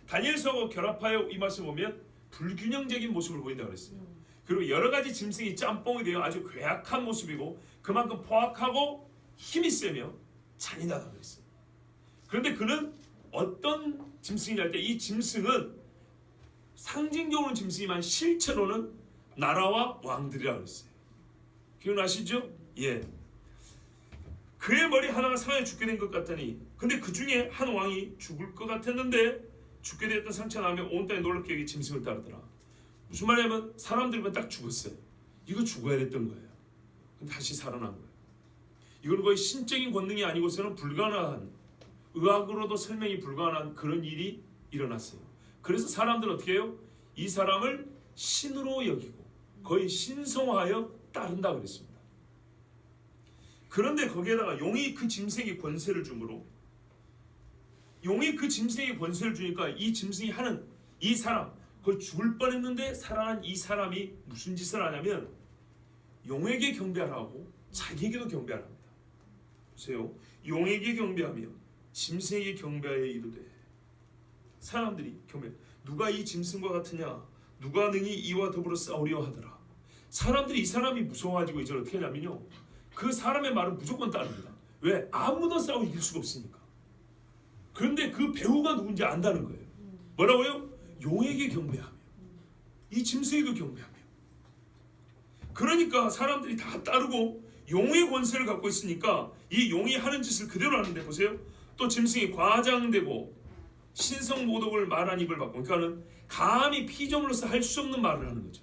다니엘서하고 결합하여 이 말씀 보면 불균형적인 모습을 보인다고 그랬어요. 그리고 여러 가지 짐승이 짬뽕이 되어 아주 괴악한 모습이고 그만큼 포악하고 힘이 세며 잔인하다고 그랬어요. 그런데 그는 어떤 짐승이냐 할 때 이 짐승은 상징적으로는 짐승이지만 실제로는 나라와 왕들이라고 그랬어요. 기억나시죠? 예. 그의 머리 하나가 상하에 죽게 된 것 같더니 근데 그 중에 한 왕이 죽을 것 같았는데 죽게 되었던 상처 나오며 온 땅에 놀랍게 여기 짐승을 따르더라. 무슨 말이냐면 사람들만 딱 죽었어요. 이거 죽어야 됐던 거예요. 근데 다시 살아난 거예요. 이건 거의 신적인 권능이 아니고서는 불가능한, 의학으로도 설명이 불가능한 그런 일이 일어났어요. 그래서 사람들은 어떻게 해요? 이 사람을 신으로 여기고 거의 신성화하여 따른다고 그랬습니다. 그런데 거기에다가 용이 그 짐승에게 권세를 주므로, 용이 그 짐승에게 권세를 주니까 이 짐승이 하는 이 사람, 거의 죽을 뻔했는데 살아난 이 사람이 무슨 짓을 하냐면 용에게 경배하라고 자기에게도 경배하랍니다. 보세요. 용에게 경배하며 짐승에게 경배하여 이르되, 사람들이 경배, 누가 이 짐승과 같으냐, 누가 능히 이와 더불어 싸우려 하더라. 사람들이 이 사람이 무서워가지고 이제 어떻게 하냐면요, 그 사람의 말은 무조건 따릅니다. 왜? 아무도 싸워 이길 수가 없으니까. 그런데 그 배우가 누군지 안다는 거예요. 뭐라고요? 용에게 경배하며 이 짐승에도 경배하며. 그러니까 사람들이 다 따르고 용의 권세를 갖고 있으니까 이 용이 하는 짓을 그대로 하는데, 보세요. 또 짐승이 과장되고 신성모독을 말한 입을 받고, 그러니까는 감히 피조물로서 할 수 없는 말을 하는 거죠.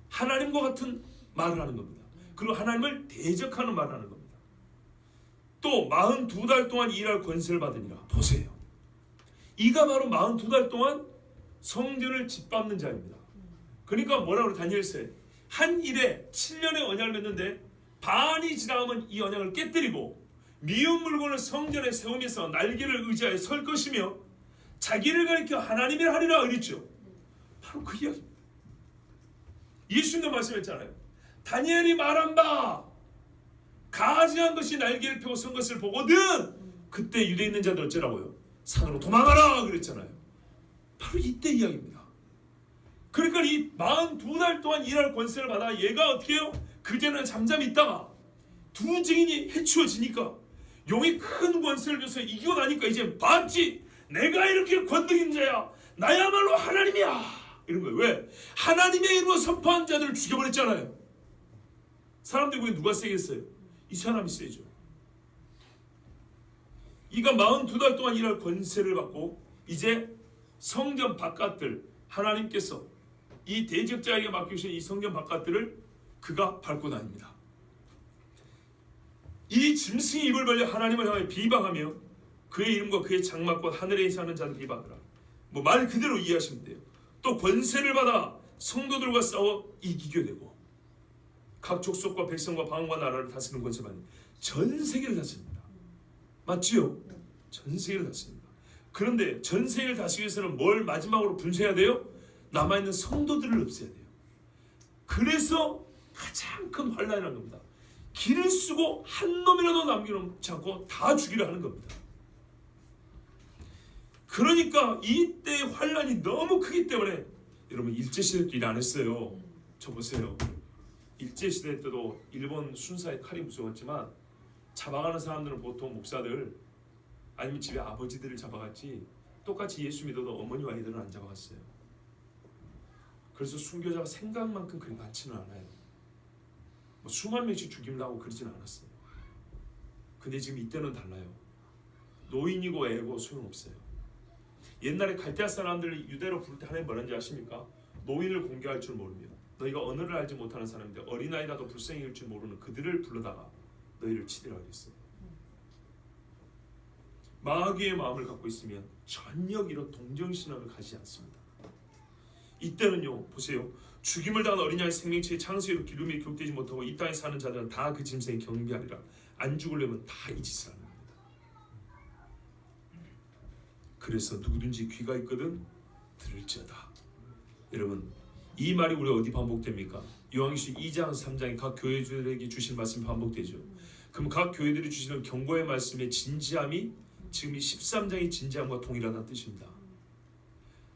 하나님과 같은 말을 하는 겁니다. 그리고 하나님을 대적하는 말을 하는 겁니다. 또 42달 동안 일할 권세를 받으니라. 보세요. 이가 바로 42달 동안 성전을 짓밟는 자입니다. 그러니까 뭐라고 다니엘서에 한 일에 7년의 언약을 맺는데 반이 지나면 이 언약을 깨뜨리고 미운 물건을 성전에 세우면서 날개를 의지하여 설 것이며 자기를 가리켜 하나님이라 하리라 그랬죠. 바로 그 이야기입니다. 예수님도 말씀했잖아요. 다니엘이 말한 바 가증한 것이 날개를 펴고 선 것을 보거든 그때 유대에 있는 자들 어쩌라고요? 산으로 도망가라 그랬잖아요. 바로 이때 이야기입니다. 그러니까 이 42달 동안 일할 권세를 받아 얘가 어떻게 해요? 그제는 잠잠히 있다가 두 증인이 해치워지니까 용이 큰 권세를 줘서 이기고 나니까 이제 봤지, 내가 이렇게 권능 있는 자야, 나야말로 하나님이야, 이런 거예요. 왜? 하나님의 이름으로 선포한 자들을 죽여버렸잖아요. 사람들이 보기엔 누가 세겠어요? 이 사람이 세죠. 이가 42달 동안 일할 권세를 받고 이제 성전 바깥들, 하나님께서 이 대적자에게 맡기신 이 성전 바깥들을 그가 밟고 다닙니다. 이 짐승이 입을 벌려 하나님을 향해 비방하며 그의 이름과 그의 장막과 하늘에 사는 자들 비방하라. 뭐 말 그대로 이해하시면 돼요. 또 권세를 받아 성도들과 싸워 이기게 되고 각 족속과 백성과 방언과 나라를 다스리는 권세를 받는, 전 세계를 다스립니다. 맞지요? 전 세계를 다스립니다. 그런데 전 세계를 다스리기 위해서는 뭘 마지막으로 분쇄해야 돼요? 남아있는 성도들을 없애야 돼요. 그래서 가장 큰 환란이라는 겁니다. 길을 쓰고 한 놈이라도 남겨놓지 않고 다 죽이려 하는 겁니다. 그러니까 이때 환란이 너무 크기 때문에, 여러분 일제시대 때 일 안 했어요. 저 보세요. 일제시대 때도 일본 순사의 칼이 무서웠지만 잡아가는 사람들은 보통 목사들 아니면 집에 아버지들을 잡아갔지 똑같이 예수 믿어도 어머니와 아이들은 안 잡아갔어요. 그래서 순교자가 생각만큼 그리 많지는 않아요. 뭐 수만 명씩 죽임나고 그러지는 않았어요. 근데 지금 이때는 달라요. 노인이고 애고 소용없어요. 옛날에 갈대아 사람들을 유대로 부를 때 하나님 뭐라는지 아십니까? 노인을 공개할 줄 모르며 너희가 언어를 알지 못하는 사람인데 어린아이라도 불쌍히 줄 모르는 그들을 불러다가 너희를 치리라 그랬어요. 마귀의 마음을 갖고 있으면 전혀 이런 동정신학을 가지지 않습니다. 이때는요, 보세요. 죽임을 당한 어린아이 생명체의 창수로 기름이 교육되지 못하고 이 땅에 사는 자들은 다 그 짐승에 경배하리라. 안 죽으려면 다 이 짓을 하는 겁니다. 그래서 누구든지 귀가 있거든 들을지어다. 여러분, 이 말이 우리 어디 반복됩니까? 요한계시록 2장 3장에 각 교회들에게 주신 말씀이 반복되죠. 그럼 각 교회들이 주시는 경고의 말씀의 진지함이 지금 이 13장의 진지함과 동일하다는 뜻입니다.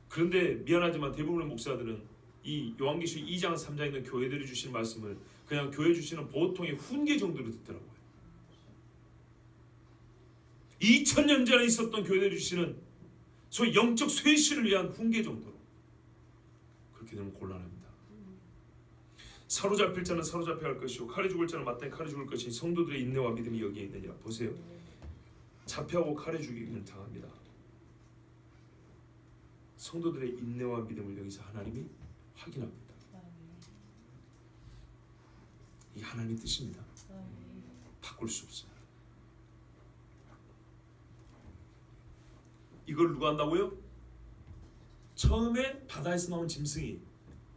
그런데 미안하지만 대부분의 목사들은 이 요한계시록 2장 3장에 있는 교회들이 주시는 말씀을 그냥 교회 주시는 보통의 훈계 정도로 듣더라고요. 2000년 전에 있었던 교회들이 주시는 소위 영적 쇄신을 위한 훈계 정도로 그렇게 되면 곤란합니다. 사로잡힐 자는 사로잡혀야 할 것이요 칼에 죽을 자는 마땅히 칼에 죽을 것이니 성도들의 인내와 믿음이 여기에 있느니라. 보세요. 잡혀하고 칼에 죽이기는 당합니다. 성도들의 인내와 믿음을 여기서 하나님이 확인합니다. 이 하나님의 뜻입니다. 바꿀 수 없어요. 이걸 누가 한다고요? 처음에 바다에서 나온 짐승이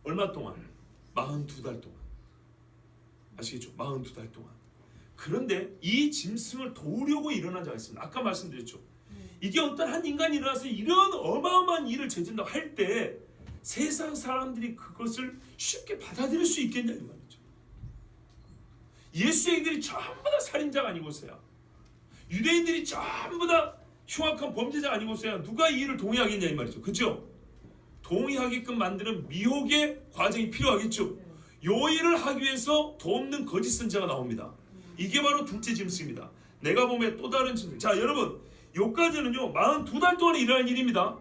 얼마 동안? 42달 동안. 아시겠죠? 42달 동안. 그런데 이 짐승을 도우려고 일어난 자가 있습니다. 아까 말씀드렸죠. 이게 어떤 한 인간이 일어나서 이런 어마어마한 일을 저지른다고 할 때 세상 사람들이 그것을 쉽게 받아들일 수 있겠냐 이 말이죠. 예수쟁이들이 전부 다 살인자가 아니고서야, 유대인들이 전부 다 흉악한 범죄자가 아니고서야 누가 이 일을 동의하겠냐 이 말이죠. 그렇죠? 동의하게끔 만드는 미혹의 과정이 필요하겠죠. 요 일을 하기 위해서 돕는 거짓 선지자가 나옵니다. 이게 바로 둘째 짐승입니다. 내가 보면 또 다른 짐승. 자 여러분, 요까지는요 42달 동안에 일어난 일입니다.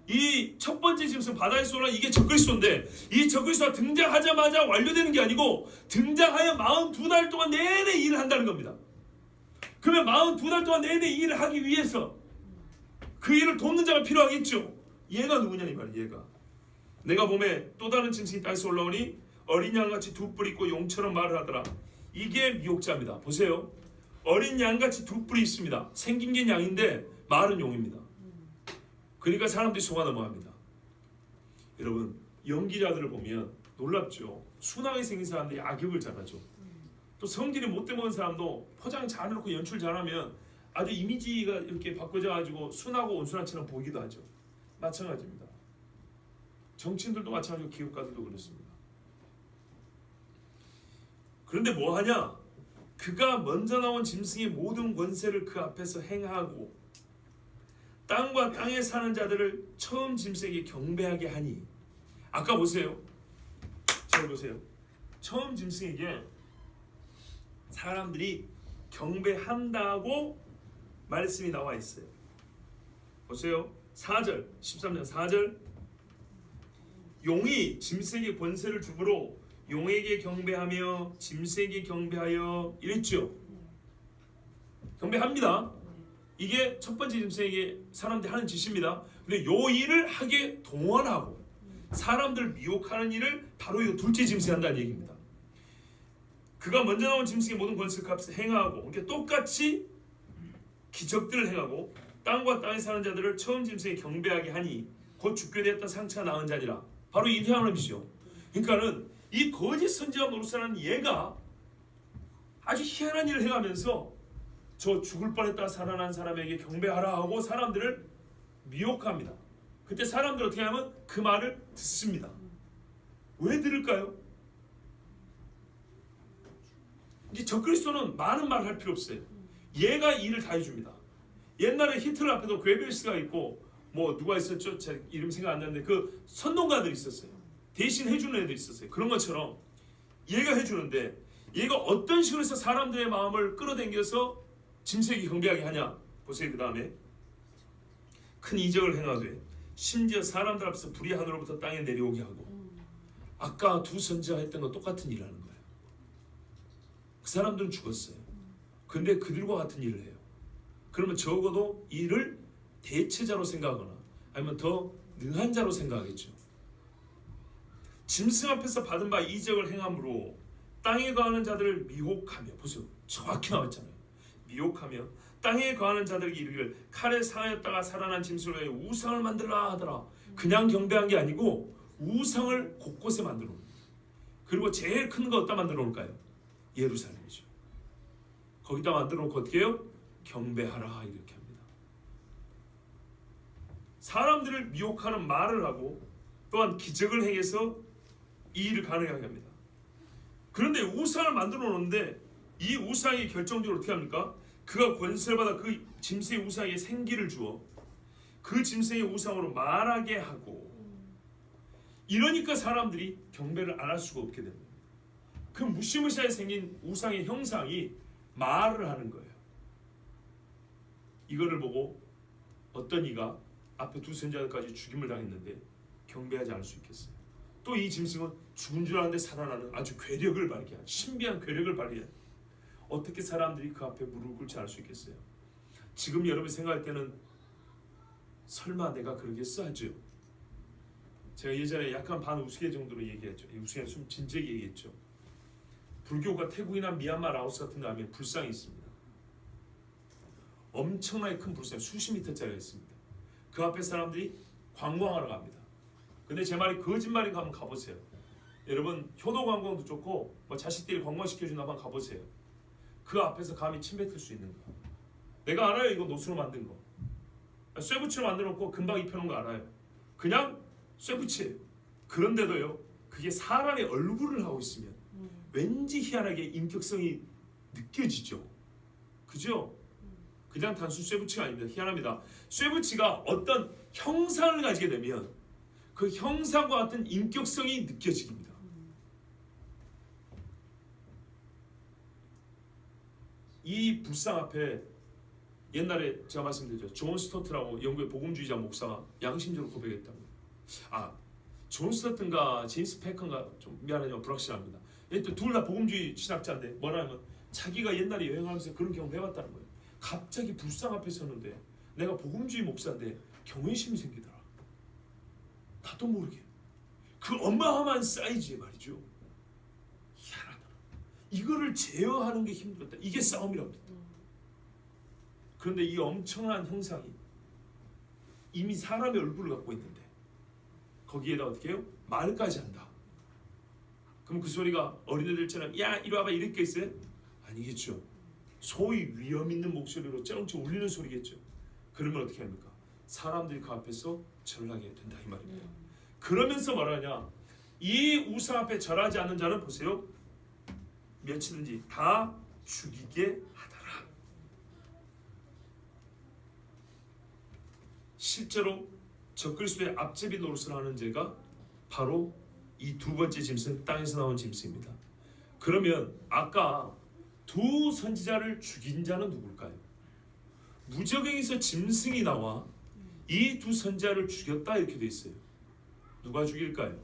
이 첫 번째 짐승 바다에서 올라온 이게 적그리스도인데, 이 적그리스도가 등장하자마자 완료되는 게 아니고 등장하여 42달 동안 내내 일을 한다는 겁니다. 그러면 42달 동안 내내 일을 하기 위해서 그 일을 돕는 자가 필요하겠죠. 얘가 누구냐 이 말이야. 얘가 내가 보면 또 다른 짐승이 땅에서 올라오니 어린 양같이 두 뿔이 있고 용처럼 말을 하더라. 이게 미혹자입니다. 보세요. 어린 양같이 두 뿔이 있습니다. 생긴 게 양인데 말은 용입니다. 그러니까 사람들이 속아 넘어갑니다. 여러분, 연기자들을 보면 놀랍죠. 순하게 생긴 사람들이 악역을 잘하죠. 또 성질이 못돼 먹은 사람도 포장 잘 해놓고 연출 잘하면 아주 이미지가 이렇게 바꿔져 가지고 순하고 온순한처럼 보이기도 하죠. 마찬가지입니다. 정치인들도 마찬가지고 기업가들도 그렇습니다. 그런데 뭐 하냐? 그가 먼저 나온 짐승의 모든 권세를 그 앞에서 행하고 땅과 땅에 사는 자들을 처음 짐승에게 경배하게 하니. 아까 보세요. 잘 보세요. 처음 짐승에게 사람들이 경배한다고 말씀이 나와 있어요. 보세요. 4절, 13장 4절. 용이 짐승에게 권세를 주므로 용에게 경배하며 짐승에게 경배하여 이랬죠. 경배합니다. 이게 첫 번째 짐승에게 사람들이 하는 짓입니다. 근데 요 일을 하게 동원하고 사람들을 미혹하는 일을 바로 이 둘째 짐승이 한다는 얘기입니다. 그가 먼저 나온 짐승의 모든 권세를 행하고, 그러니까 똑같이 기적들을 행하고 땅과 땅에 사는 자들을 처음 짐승에 경배하게 하니 곧 죽게 되었던 상처가 나은 자니라. 바로 이 하나님이죠. 그러니까는 이 거짓 선지자 노릇하는 얘가 아주 희한한 일을 해가면서 저 죽을 뻔했다 살아난 사람에게 경배하라 하고 사람들을 미혹합니다. 그때 사람들 어떻게 하면 그 말을 듣습니다. 왜 들을까요? 이제 적그리스도는 많은 말을 할 필요 없어요. 얘가 일을 다 해줍니다. 옛날에 히틀러 앞에도 괴벨스가 있고 뭐 누가 있었죠? 제 이름 생각 안 나는데 그 선동가들이 있었어요. 대신 해주는 애들이 있었어요. 그런 것처럼 얘가 해주는데, 얘가 어떤 식으로 해서 사람들의 마음을 끌어당겨서 짐승에게 경배하게 하냐. 보세요. 그 다음에 큰 이적을 행하되 심지어 사람들 앞에서 불이 하늘로부터 땅에 내려오게 하고. 아까 두 선지자가 했던 거 똑같은 일을 하는 거예요. 그 사람들은 죽었어요. 근데 그들과 같은 일을 해요. 그러면 적어도 이를 대체자로 생각하거나 아니면 더 능한 자로 생각하겠죠. 짐승 앞에서 받은 바 이적을 행함으로 땅에 거하는 자들을 미혹하며, 보세요. 정확히 나왔잖아요. 미혹하며 땅에 거하는 자들에게 이르기를 칼에 상하였다가 살아난 짐승을 위해 우상을 만들라 하더라. 그냥 경배한 게 아니고 우상을 곳곳에 만들어 놓은. 그리고 제일 큰 거 어디다 만들어 놓을까요? 예루살렘이죠. 거기다 만들어 놓고 어떻게 해요? 경배하라 이렇게 합니다. 사람들을 미혹하는 말을 하고 또한 기적을 행해서 이 일을 가능하게 합니다. 그런데 우상을 만들어 놓는데 이 우상이 결정적으로 어떻게 합니까? 그가 권세를 받아 그 짐승의 우상에 생기를 주어 그 짐승의 우상으로 말하게 하고, 이러니까 사람들이 경배를 안 할 수가 없게 됩니다. 그 무시무시하게 생긴 우상의 형상이 말을 하는 거예요. 이거를 보고 어떤 이가 앞에 두 선지자까지 죽임을 당했는데 경배하지 않을 수 있겠어요? 또 이 짐승은 죽은 줄 아는데 살아나는 아주 괴력을 발휘한, 신비한 괴력을 발휘한, 어떻게 사람들이 그 앞에 무릎을 꿇지 않을 수 있겠어요? 지금 여러분이 생각할 때는 설마 내가 그러겠어 하죠. 제가 예전에 약간 반 우스개 정도로 얘기했죠. 우스개는 좀 진지하게 얘기했죠. 불교가 태국이나 미얀마, 라오스 같은 데 하면 불상이 있습니다. 엄청나게 큰 불상, 수십 미터짜리가 있습니다. 그 앞에 사람들이 관광하러 갑니다. 근데 제 말이 거짓말인가 한번 가보세요. 여러분 효도 관광도 좋고 뭐 자식들이 관광시켜준다 한번 가보세요. 그 앞에서 감히 침 뱉을 수 있는 거. 내가 알아요. 이거 노수로 만든 거. 쇠붙이로 만들어놓고 금방 입혀놓은 거 알아요. 그냥 쇠붙이에요. 그런데도요, 그게 사람의 얼굴을 하고 있으면 왠지 희한하게 인격성이 느껴지죠. 그죠? 그냥 단순 쇠붙이가 아닙니다. 희한합니다. 쇠붙이가 어떤 형상을 가지게 되면 그 형상과 같은 인격성이 느껴집니다. 이 불상 앞에 옛날에 제가 말씀드렸죠. 존 스토트라고 영국의 복음주의자 목사가 양심적으로 고백했다고. 존 스토트인가 제임스 패커인가 좀 미안하지만 불확실합니다. 둘 다 복음주의 신학자인데 뭐라면 자기가 옛날에 여행하면서 그런 경험 해봤다는 거예요. 갑자기 불상 앞에 서는데 내가 복음주의 목사인데 경외심이 생기더라. 나도 모르게 그 어마어마한 사이즈에 말이죠. 희한하더라. 이거를 제어하는 게 힘들었다. 이게 싸움이랍니다. 그런데 이 엄청난 형상이 이미 사람의 얼굴을 갖고 있는데 거기에다 어떻게 해요? 말까지 한다. 그럼 그 소리가 어린애들처럼 야 이리 와봐 이렇게 있어요? 아니겠죠. 소위 위험 있는 목소리로 쩌렁쩌렁 울리는 소리겠죠. 그러면 어떻게 합니까? 사람들이 그 앞에서 절하게 된다 이 말입니다. 그러면서 말하냐? 이 우상 앞에 절하지 않는 자는 보세요. 며칠든지 다 죽이게 하더라. 실제로 적그리스도의 앞제비 노릇을 하는 죄가 바로 이 두 번째 짐승, 땅에서 나온 짐승입니다. 그러면 아까 두 선지자를 죽인 자는 누굴까요? 무적행에서 짐승이 나와 이 두 선지자를 죽였다 이렇게 돼 있어요. 누가 죽일까요?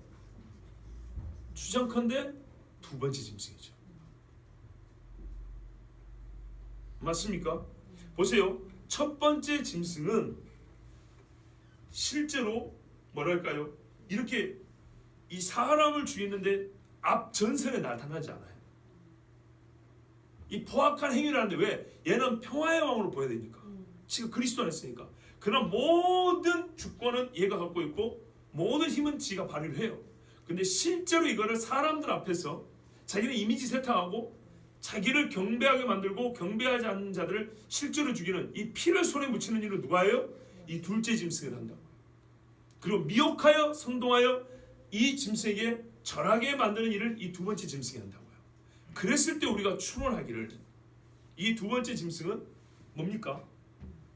추정컨대 두 번째 짐승이죠. 맞습니까? 보세요. 첫 번째 짐승은 실제로 뭐랄까요? 이렇게 이 사람을 죽이는데 앞 전선에 나타나지 않아요. 이 포악한 행위를 하는데 왜? 얘는 평화의 왕으로 보여야 되니까. 지금 그리스도 안에 있으니까. 그러나 모든 주권은 얘가 갖고 있고 모든 힘은 지가 발휘를 해요. 근데 실제로 이거를 사람들 앞에서 자기는 이미지 세탁하고 자기를 경배하게 만들고 경배하지 않는 자들을 실제로 죽이는 이 피를 손에 묻히는 일을 누가 해요? 이 둘째 짐승을 한다고. 그리고 미혹하여 선동하여 이 짐승에게 절하게 만드는 일을 이 두 번째 짐승이 한다고요. 그랬을 때 우리가 추론하기를 이 두 번째 짐승은 뭡니까?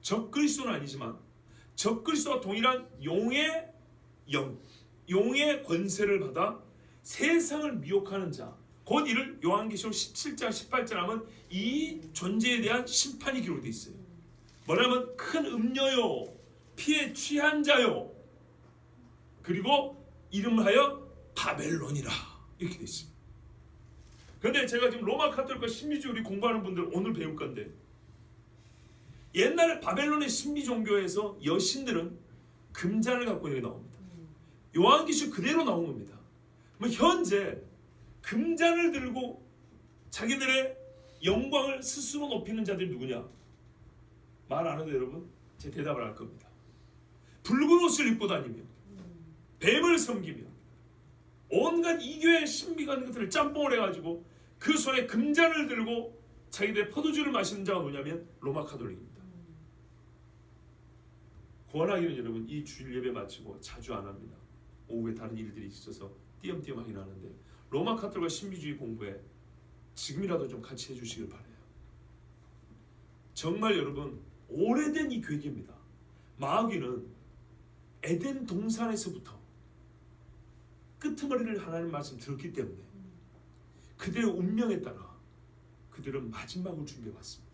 적그리스도는 아니지만 적그리스도와 동일한 용의 영, 용의 권세를 받아 세상을 미혹하는 자, 곧 이를 요한계시록 17장 18절 하면 이 존재에 대한 심판이 기록되어 있어요. 뭐냐면 큰 음녀요, 피에 취한 자요, 그리고 이름하여 바벨론이라 이렇게 되어 있습니다. 그런데 제가 지금 로마 카톨릭과 신비주의 우리 공부하는 분들 오늘 배울 건데, 옛날에 바벨론의 신비 종교에서 여신들은 금잔을 갖고 이렇게 나옵니다. 요한계시록 그대로 나온 겁니다. 현재 금잔을 들고 자기들의 영광을 스스로 높이는 자들이 누구냐? 말 안 해도 여러분 제 대답을 할 겁니다. 붉은 옷을 입고 다니며 뱀을 섬기며 온갖 이교의 신비가 있는 것들을 짬뽕을 해가지고 그 손에 금잔을 들고 자기들의 포도주를 마시는 자가 누구냐면 로마 카톨릭입니다. 구원하기는 여러분 이 주일 예배 마치고 자주 안 합니다. 오후에 다른 일들이 있어서 띄엄띄엄 하긴 하는데 로마 카톨릭과 신비주의 공부에 지금이라도 좀 같이 해주시길 바라요. 정말 여러분 오래된 이 괴계입니다. 마귀는 에덴 동산에서부터 끄트머리를 하나님 말씀 들었기 때문에 그들의 운명에 따라 그들은 마지막을 준비해 왔습니다.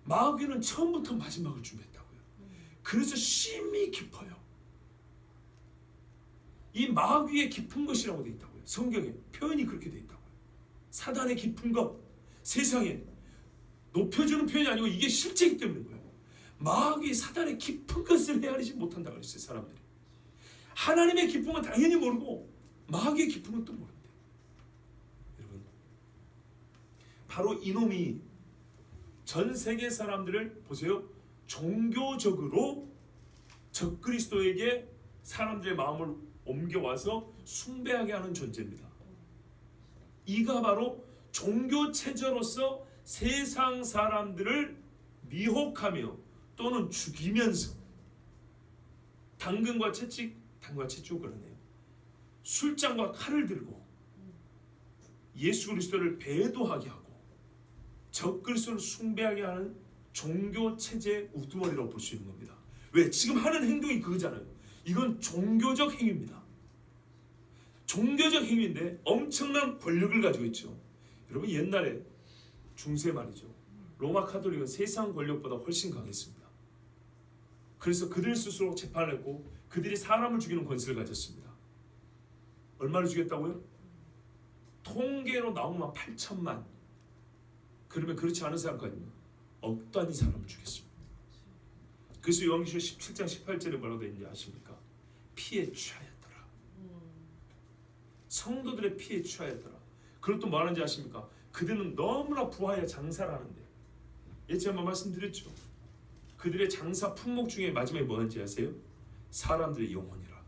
마귀는 처음부터 마지막을 준비했다고요. 그래서 심히 깊어요. 이 마귀의 깊은 것이라고 되어 있다고요. 성경에 표현이 그렇게 되어 있다고요. 사단의 깊은 것, 세상에 높여주는 표현이 아니고 이게 실제이기 때문인 거예요. 마귀 사단의 깊은 것을 헤아리지 못한다고 했어요. 사람들이 하나님의 깊은 건 당연히 모르고 마귀의 깊은 건 또 모른대요. 여러분 바로 이놈이 전 세계 사람들을 보세요. 종교적으로 적그리스도에게 사람들의 마음을 옮겨와서 숭배하게 하는 존재입니다. 이가 바로 종교 체제로서 세상 사람들을 미혹하며 또는 죽이면서 당근과 채찍을 그러네요. 술잔과 칼을 들고 예수 그리스도를 배도하게 하고 적그리스도를 숭배하게 하는 종교 체제의 우두머리라고 볼 수 있는 겁니다. 왜? 지금 하는 행동이 그거잖아요. 이건 종교적 행위입니다. 종교적 행위인데 엄청난 권력을 가지고 있죠. 여러분 옛날에 중세 말이죠. 로마 카톨릭은 세상 권력보다 훨씬 강했습니다. 그래서 그들 스스로 재판을 했고 그들이 사람을 죽이는 권세를 가졌습니다. 얼마를 죽였다고요? 통계로 나오면 8천만. 그러면 그렇지 않은 사람까지는 억 단위 사람을 죽였습니다. 그래서 요한계시록 17장 18절에 뭐라고 되어 있는지 아십니까? 피에 취하였더라. 성도들의 피에 취하였더라. 그리고 또 뭐 하는지 아십니까? 그들은 너무나 부하여 장사를 하는데 예전에 한번 말씀드렸죠. 그들의 장사 품목 중에 마지막에 뭐였는지 아세요? 사람들의 영혼이라.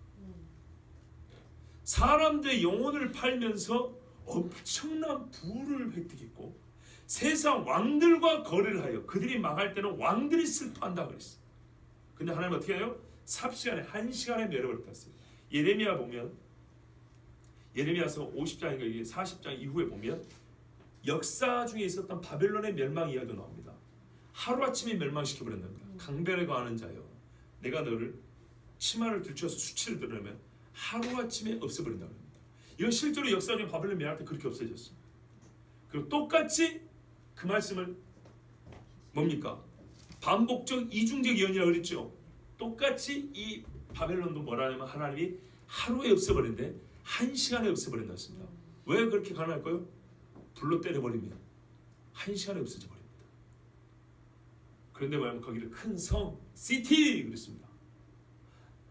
사람들의 영혼을 팔면서 엄청난 부를 획득했고 세상 왕들과 거래를 하여 그들이 망할 때는 왕들이 슬퍼한다 그랬어요. 근데 하나님 어떻게 해요? 삽시간에 1시간에 내려버렸다 했어요. 예레미야 보면 예레미야서 50장인가 이게 40장 이후에 보면 역사 중에 있었던 바벨론의 멸망 이야기가 나옵니다. 하루아침에 멸망시켜버린답니다. 강변에 거하는 자여 내가 너를 치마를 들쳐서 수치를 드러내면 하루아침에 없애버린다고 합니다. 이건 실제로 역사 중에 바벨론 멸망할 때 그렇게 없어졌습니다. 그리고 똑같이 그 말씀을 뭡니까? 반복적 이중적 예언이라고 그랬죠. 똑같이 이 바벨론도 뭐라냐면 하나님이 하루에 없애버린데 1시간에 없애버린다 했습니다. 왜 그렇게 가능할까요? 불로 때려버리면 1시간에 없어져 버립니다. 그런데 뭐냐면 거기를 큰 성, 시티 그랬습니다.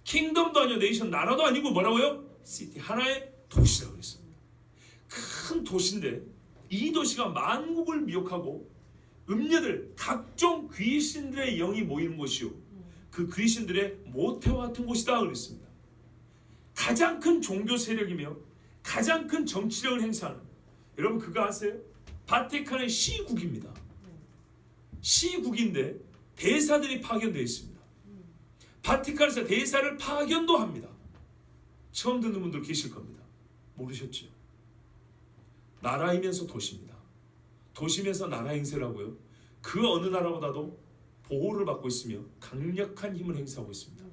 킹덤도 아니고 네이션, 나라도 아니고 뭐라고요? 시티, 하나의 도시라고 그랬습니다. 큰 도시인데 이 도시가 만국을 미혹하고 음녀들, 각종 귀신들의 영이 모이는 곳이요 그 귀신들의 모태와 같은 곳이다 그랬습니다. 가장 큰 종교 세력이며 가장 큰 정치력을 행사하는, 여러분 그거 아세요? 바티칸의 시국입니다. 시국인데 대사들이 파견되어 있습니다. 바티칸에서 대사를 파견도 합니다. 처음 듣는 분들 계실 겁니다. 모르셨죠? 나라이면서 도시입니다. 도시면서 나라 행세를 하고요. 그 어느 나라보다도 보호를 받고 있으며 강력한 힘을 행사하고 있습니다.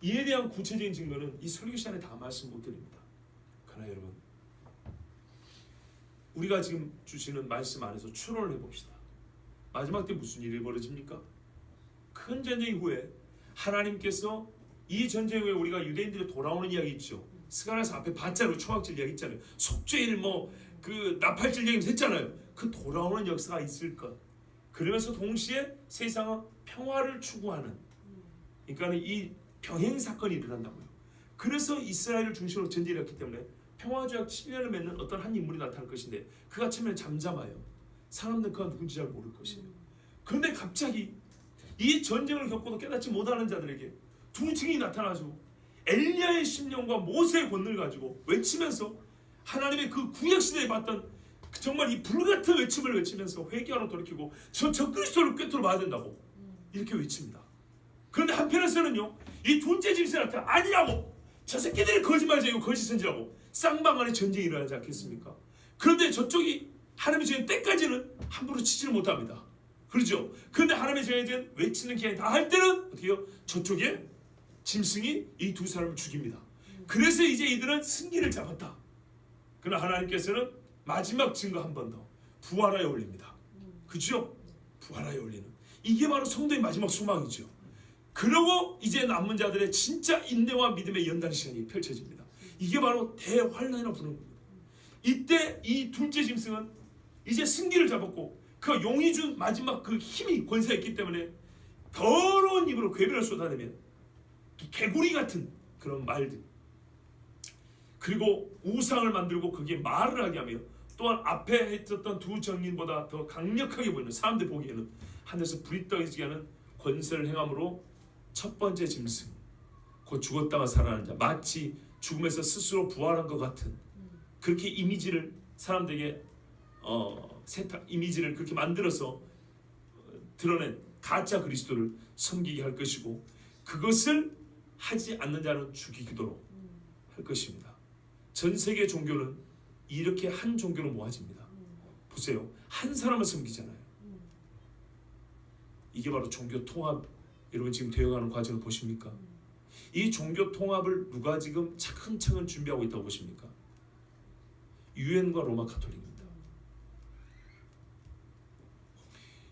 이에 대한 구체적인 증거는 이 설교 시간에 다 말씀 못 드립니다. 그러나 여러분, 우리가 지금 주시는 말씀 안에서 추론을 해봅시다. 마지막 때 무슨 일이 벌어집니까? 큰 전쟁 이후에 하나님께서 이 전쟁 후에 우리가 유대인들이 돌아오는 이야기 있죠. 스가랴서 앞에 밭자루 초막질 이야기 있잖아요. 속죄일 그 나팔질 얘기 했잖아요. 그 돌아오는 역사가 있을 것. 그러면서 동시에 세상은 평화를 추구하는, 그러니까 이 병행 사건이 일어난다고요. 그래서 이스라엘을 중심으로 전쟁을 했기 때문에 평화조약 7년을 맺는 어떤 한 인물이 나타날 것인데 그가 처음에는 잠잠해요. 사람들은 그가 누군지 잘 모를 것이에요. 그런데 갑자기 이 전쟁을 겪고도 깨닫지 못하는 자들에게 두 증이 나타나죠. 엘리야의 심령과 모세의 권능을 가지고 외치면서 하나님의 그 구약시대에 봤던 정말 이 불같은 외침을 외치면서 회개하러 돌이키고 저 그리스도를 꿰뚫어 봐야 된다고 이렇게 외칩니다. 그런데 한편에서는요, 이 둘째 짐승이 나타나 아니라고 저 새끼들이 거짓말쟁이고 거짓 선지라고 쌍방간에 전쟁이 일어나지 않겠습니까? 그런데 저쪽이 하나님의 정의 때까지는 함부로 치지를 못합니다. 그렇죠? 그런데 하나님의 정의 외치는 기한이 다 할 때는 어떻게 해요? 저쪽에 짐승이 이 두 사람을 죽입니다. 그래서 이제 이들은 승기를 잡았다. 그러나 하나님께서는 마지막 증거 한 번 더 부활하여 올립니다. 그죠? 부활하여 올리는 이게 바로 성도의 마지막 소망이죠. 그러고 이제 남은 자들의 진짜 인내와 믿음의 연단 시간이 펼쳐집니다. 이게 바로 대환란이라고 부르는 겁니다. 이때 이 둘째 짐승은 이제 승기를 잡았고 그 용이 준 마지막 그 힘이 권세가 있기 때문에 더러운 입으로 괴변을 쏟아내면 개구리 같은 그런 말들, 그리고 우상을 만들고 그게 말을 하게 하며, 또한 앞에 있었던 두 정인보다 더 강력하게 보이는, 사람들 보기에는 하늘에서 불이 떨어지게 하는 권세를 행함으로 첫 번째 짐승, 곧 죽었다가 살아나는 자, 마치 죽음에서 스스로 부활한 것 같은 그렇게 이미지를 사람들에게 이미지를 그렇게 만들어서 드러낸 가짜 그리스도를 섬기게 할 것이고, 그것을 하지 않는 자는 죽이기도록 할 것입니다. 전 세계 종교는 이렇게 한 종교로 모아집니다. 보세요, 한 사람을 섬기잖아요. 이게 바로 종교 통합, 여러분 지금 되어가는 과정을 보십니까? 이 종교 통합을 누가 지금 차근차근 준비하고 있다고 보십니까? 유엔과 로마 가톨릭입니다.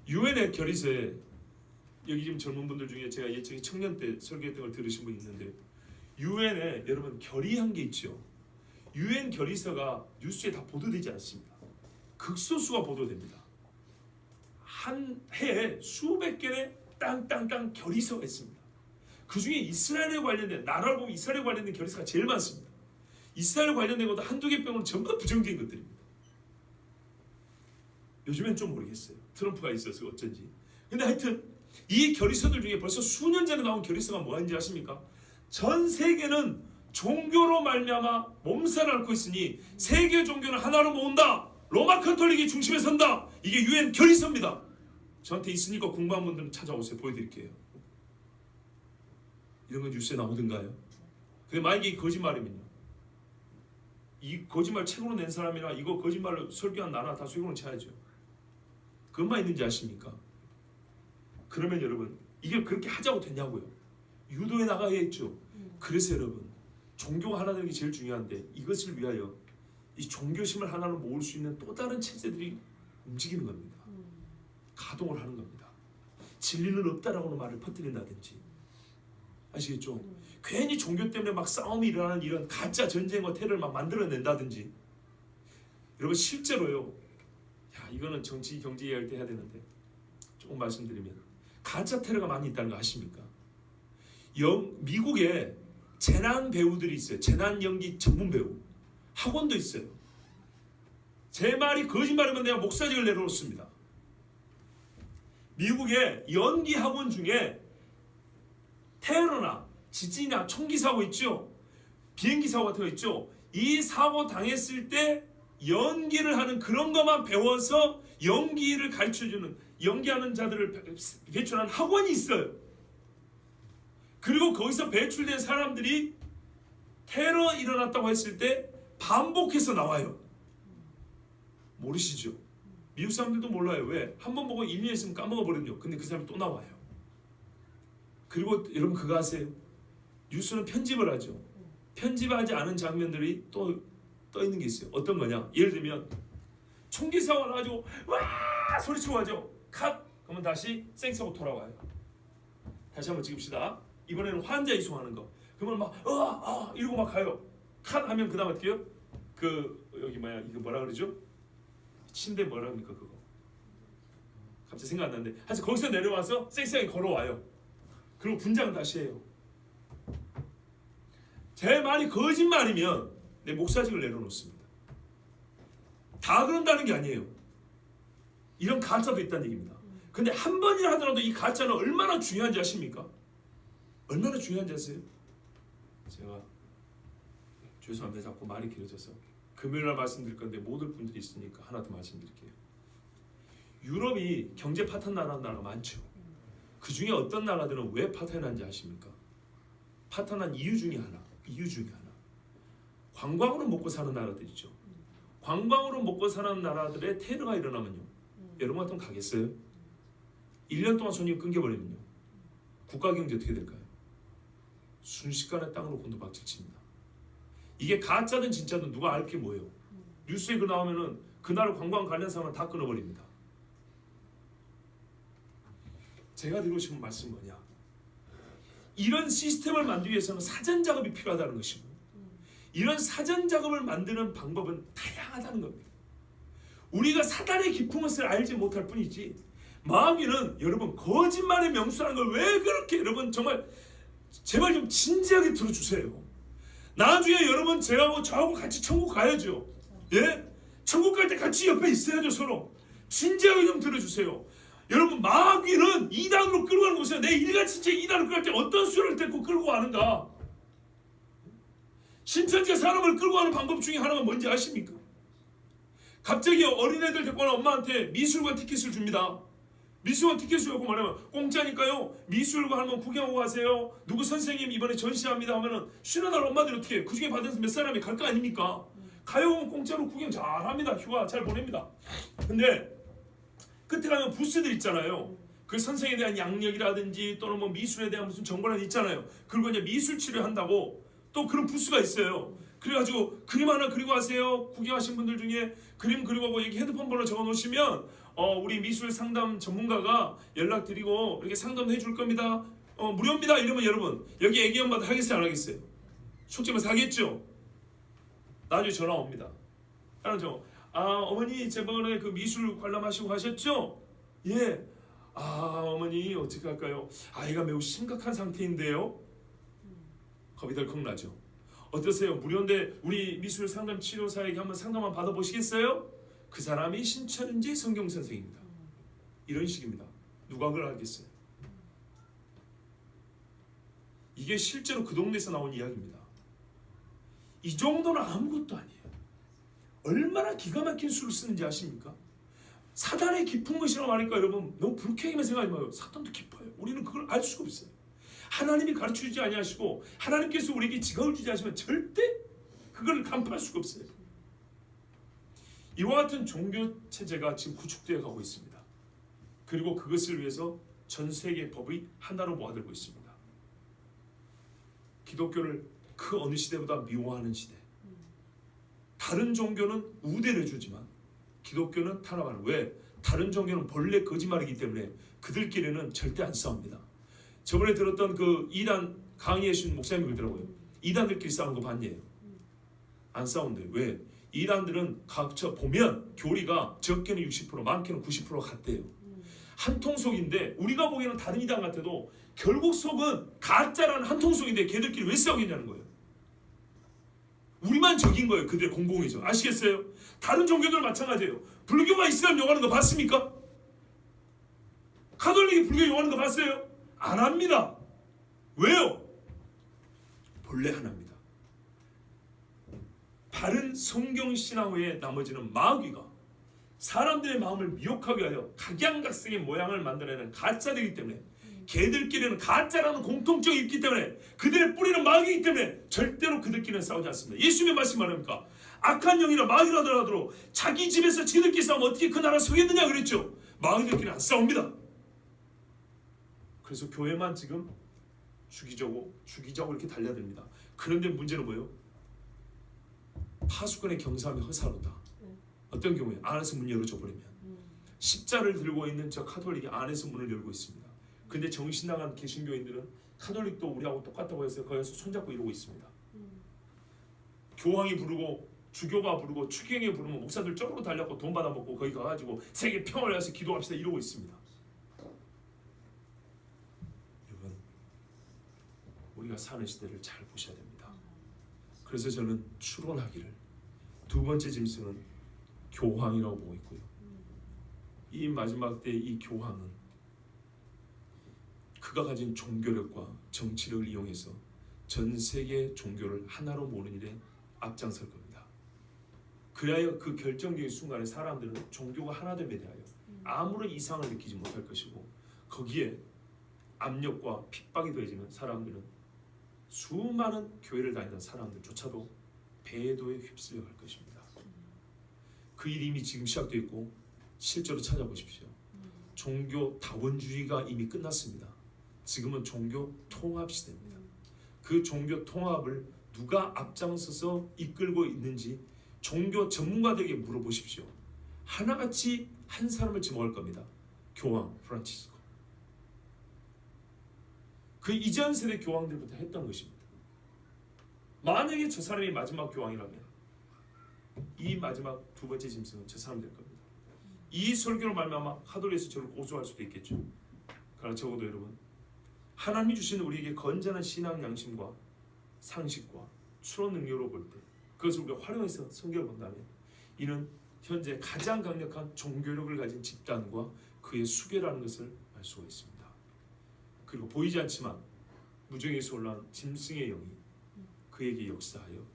유엔의 결의서에, 여기 지금 젊은 분들 중에 제가 예전에 청년 때 설교했던 걸 들으신 분 있는데, 유엔에 여러분 결의한 게 있죠. 유엔 결의서가 뉴스에 다 보도되지 않습니다. 극소수가 보도됩니다. 한 해에 수백 개의 땅 결의서가 있습니다. 그 중에 이스라엘에 관련된, 나라를 보면 이스라엘에 관련된 결의서가 제일 많습니다. 이스라엘 관련된 것도 한두 개 빼고는 전부 다 부정적인 것들입니다. 요즘엔 좀 모르겠어요. 트럼프가 있어서 어쩐지. 근데 하여튼 이 결의서들 중에 벌써 수년 전에 나온 결의서가 뭐인지 아십니까? 전 세계는 종교로 말미암아 몸살을 앓고 있으니 세계 종교는 하나로 모은다. 로마 카톨릭이 중심에 선다. 이게 유엔 결의서입니다. 저한테 있으니까 궁금한 분들은 찾아오세요. 보여드릴게요. 이런 건 뉴스에 나오던가요? 근데 만약에 이게 거짓말이면요, 이 거짓말 책으로 낸 사람이나 이거 거짓말로 설교한 나나 다 수익으로 쳐야죠. 그것만 있는지 아십니까? 그러면 여러분, 이게 그렇게 하자고 됐냐고요? 유도해 나가야겠죠. 그래서 여러분, 종교가 하나 되는 게 제일 중요한데, 이것을 위하여 이 종교심을 하나로 모을 수 있는 또 다른 체제들이 움직이는 겁니다. 가동을 하는 겁니다. 진리는 없다라고는 말을 퍼뜨린다든지, 아시겠죠? 괜히 종교 때문에 막 싸움이 일어나는 이런 가짜 전쟁과 테러를 막 만들어낸다든지. 여러분 실제로요, 야 이거는 정치 경제 이야기할 때 해야 되는데 조금 말씀드리면, 가짜 테러가 많이 있다는 거 아십니까? 미국에 재난 배우들이 있어요. 재난 연기 전문 배우 학원도 있어요. 제 말이 거짓말이면 내가 목사직을 내려놓습니다. 미국의 연기 학원 중에 테러나 지진이나 총기 사고 있죠, 비행기 사고 같은 거 있죠, 이 사고 당했을 때 연기를 하는 그런 것만 배워서 연기를 가르쳐주는, 연기하는 자들을 배출하는 학원이 있어요. 그리고 거기서 배출된 사람들이 테러 일어났다고 했을 때 반복해서 나와요. 모르시죠? 미국 사람들도 몰라요. 왜? 한번 보고 1년 있으면 까먹어버리거든요. 근데 그 사람이 또 나와요. 그리고 여러분 그거 아세요? 뉴스는 편집을 하죠. 편집하지 않은 장면들이 또 떠 있는 게 있어요. 어떤 거냐? 예를 들면 총기 사고가 나가지고 와 소리치고 하죠. 컷! 그러면 다시 생사고 돌아와요. 다시 한번 찍읍시다. 이번에는 환자 이송하는 거. 그러면 막 이러고 막 가요. 컷 하면 그 다음 어떻게 해요? 여기 이거 뭐라 그러죠? 침대 뭐라 합니까 그거? 갑자기 생각 안 나는데, 하여튼 거기서 내려와서 쌩쌩하게 걸어와요. 그리고 분장 다시 해요. 제 말이 거짓말이면 내 목사직을 내려놓습니다. 다 그런다는 게 아니에요. 이런 가짜도 있다는 얘기입니다. 근데 한 번이라 하더라도 이 가짜는 얼마나 중요한지 아십니까? 얼마나 중요한지 아세요? 제가 죄송합니다. 자꾸 말이 길어져서 금요일날 말씀드릴 건데 못 올 분들이 있으니까 하나 더 말씀드릴게요. 유럽이 경제 파탄 나라는 나라가 많죠. 그 중에 어떤 나라들은 왜 파탄난지 아십니까? 파탄난 이유 중에 하나, 이유 중에 하나, 관광으로 먹고 사는 나라들이죠. 관광으로 먹고 사는 나라들의 테러가 일어나면요, 여러분 같으면 가겠어요? 1년 동안 손님 끊겨버리면요, 국가 경제 어떻게 될까요? 순식간에 땅으로 곤두박질 칩니다. 이게 가짜든 진짜든 누가 알 게 뭐예요? 뉴스에 그 나오면은 그날 관광 관련 상황을 다 끊어버립니다. 제가 드리고 싶은 말씀은 뭐냐? 이런 시스템을 만들기 위해서는 사전 작업이 필요하다는 것이고, 이런 사전 작업을 만드는 방법은 다양하다는 겁니다. 우리가 사단의 깊은 것을 알지 못할 뿐이지, 마귀는 여러분 거짓말의 명수라는 걸 왜 그렇게, 여러분 정말 제발 좀 진지하게 들어주세요. 나중에 여러분 제하고 저하고 같이 천국 가야죠. 예? 천국 갈 때 같이 옆에 있어야죠. 서로 진지하게 좀 들어주세요. 여러분, 마귀는 이단으로 끌고 가는 거 보세요. 내 일가친척 이단으로 끌고 갈 때 어떤 수를 데리고 끌고 가는가? 신천지가 사람을 끌고 가는 방법 중에 하나가 뭔지 아십니까? 갑자기 어린애들 데리고 가는 엄마한테 미술관 티켓을 줍니다. 미술관 티켓을 갖고 말하면 공짜니까요, 미술관 한번 구경하고 가세요. 누구 선생님 이번에 전시합니다 하면은 쉬는 날 엄마들이 어떻게 해요? 그 중에 받은 몇 사람이 갈 거 아닙니까? 가요. 공짜로 구경 잘합니다. 휴가 잘 보냅니다. 근데 끝에 가면 부스들 있잖아요. 그 선생에 대한 양력이라든지 또는 뭐 미술에 대한 무슨 정보는 있잖아요. 그리고 이제 미술 치료한다고 또 그런 부스가 있어요. 그래가지고 그림 하나 그리고 하세요. 구경하신 분들 중에 그림 그리고 하고 여기 핸드폰 번호 적어 놓으시면 우리 미술 상담 전문가가 연락드리고 이렇게 상담해 줄 겁니다. 무료입니다. 이러면 여러분 여기 애기 엄마들 하겠어요 안 하겠어요? 속집에서 하겠죠? 나중에 전화 옵니다. 어머니 저번에 그 미술 관람하시고 하셨죠? 예. 어머니 어떻게 할까요? 아이가 매우 심각한 상태인데요. 겁이 덜컥 나죠. 어떠세요? 무료인데 우리 미술 상담 치료사에게 한번 상담만 받아보시겠어요? 그 사람이 신천지 성경 선생입니다. 이런 식입니다. 누가 그걸 알겠어요? 이게 실제로 그 동네에서 나온 이야기입니다. 이 정도는 아무것도 아니에요. 얼마나 기가 막힌 수를 쓰는지 아십니까? 사단의 깊은 것이라고 하니까 여러분 너무 불쾌하게만 생각하지 마요. 사단도 깊어요. 우리는 그걸 알 수가 없어요. 하나님이 가르쳐주지 아니하시고 하나님께서 우리에게 지각을 주지 않으시면 절대 그걸 간파할 수가 없어요. 이와 같은 종교 체제가 지금 구축되어 가고 있습니다. 그리고 그것을 위해서 전 세계 법이 하나로 모아들고 있습니다. 기독교를 그 어느 시대보다 미워하는 시대. 다른 종교는 우대를 해주지만 기독교는 탄압하는. 왜? 다른 종교는 본래 거짓말이기 때문에 그들끼리는 절대 안 싸웁니다. 저번에 들었던 그 이단 강의해 주신 목사님이 그러더라고요. 이단들끼리 싸우는 거 봤냐요? 안 싸운대요. 왜? 이단들은 각처 보면 교리가 적게는 60% 많게는 90% 같대요. 한 통속인데 우리가 보기에는 다른 이단 같아도 결국 속은 가짜라는 한 통속인데 걔들끼리 왜 싸우겠냐는 거예요. 우리만 적인 거예요. 그들의 공공이죠. 아시겠어요? 다른 종교들은 마찬가지예요. 불교가 이슬람 욕하는 거 봤습니까? 가톨릭이 불교 욕하는 거 봤어요? 안 합니다. 왜요? 본래 하나입니다. 바른 성경 신앙 외에 나머지는 마귀가 사람들의 마음을 미혹하게 하여 각양각색의 모양을 만들어내는 가짜들이기 때문에, 걔들끼리는 가짜라는 공통점이 있기 때문에, 그들의 뿌리는 마귀이기 때문에 절대로 그들끼리는 싸우지 않습니다. 예수님의 말씀 말합니까? 악한 영이나 마귀라 하더라도 자기 집에서 지들끼리 싸우면 어떻게 그 나라 서겠느냐 그랬죠. 마귀들끼리는 안 싸웁니다. 그래서 교회만 지금 죽이자고 이렇게 달려듭니다. 그런데 문제는 뭐예요? 파수꾼의 경사함이 허사로다. 어떤 경우에 안에서 문 열어줘 버리면 십자를 들고 있는 저 카톨릭이 안에서 문을 열고 있습니다. 근데 정신 나간 개신교인들은 카톨릭도 우리하고 똑같다고 해서 거기서 손잡고 이러고 있습니다. 교황이 부르고 주교가 부르고 추경이 부르면 목사들 쪼르고 달려고 돈 받아먹고 거기 가가지고 세계 평화를 위해서 기도합시다 이러고 있습니다. 여러분, 우리가 사는 시대를 잘 보셔야 됩니다. 그래서 저는 추론하기를 두 번째 짐승은 교황이라고 보고 있고요. 이 마지막 때 이 교황은 그가 가진 종교력과 정치력을 이용해서 전 세계 종교를 하나로 모으는 일에 앞장설 겁니다. 그래야 그 결정적인 순간에 사람들은 종교가 하나됨에 대하여 아무런 이상을 느끼지 못할 것이고, 거기에 압력과 핍박이 더해지면 사람들은 수많은 교회를 다니던 사람들조차도 배도에 휩쓸려 갈 것입니다. 그 일이 이미 지금 시작되어 있고 실제로 찾아보십시오. 종교 다원주의가 이미 끝났습니다. 지금은 종교 통합 시대입니다. 그 종교 통합을 누가 앞장서서 이끌고 있는지 종교 전문가들에게 물어보십시오. 하나같이 한 사람을 지목할 겁니다. 교황 프란치스코. 그 이전 세대 교황들부터 했던 것입니다. 만약에 저 사람이 마지막 교황이라면 이 마지막 두 번째 짐승은 저 사람 될 겁니다. 이 설교로 말미암아 카톨릭에서 저를 고소할 수도 있겠죠. 그러나 적어도 여러분, 하나님이 주신 우리에게 건전한 신앙 양심과 상식과 추론 능력으로 볼 때 그것을 우리가 활용해서 성경을 본다면 이는 현재 가장 강력한 종교력을 가진 집단과 그의 수계라는 것을 알 수가 있습니다. 그리고 보이지 않지만 무정에서 올라온 짐승의 영이 그에게 역사하여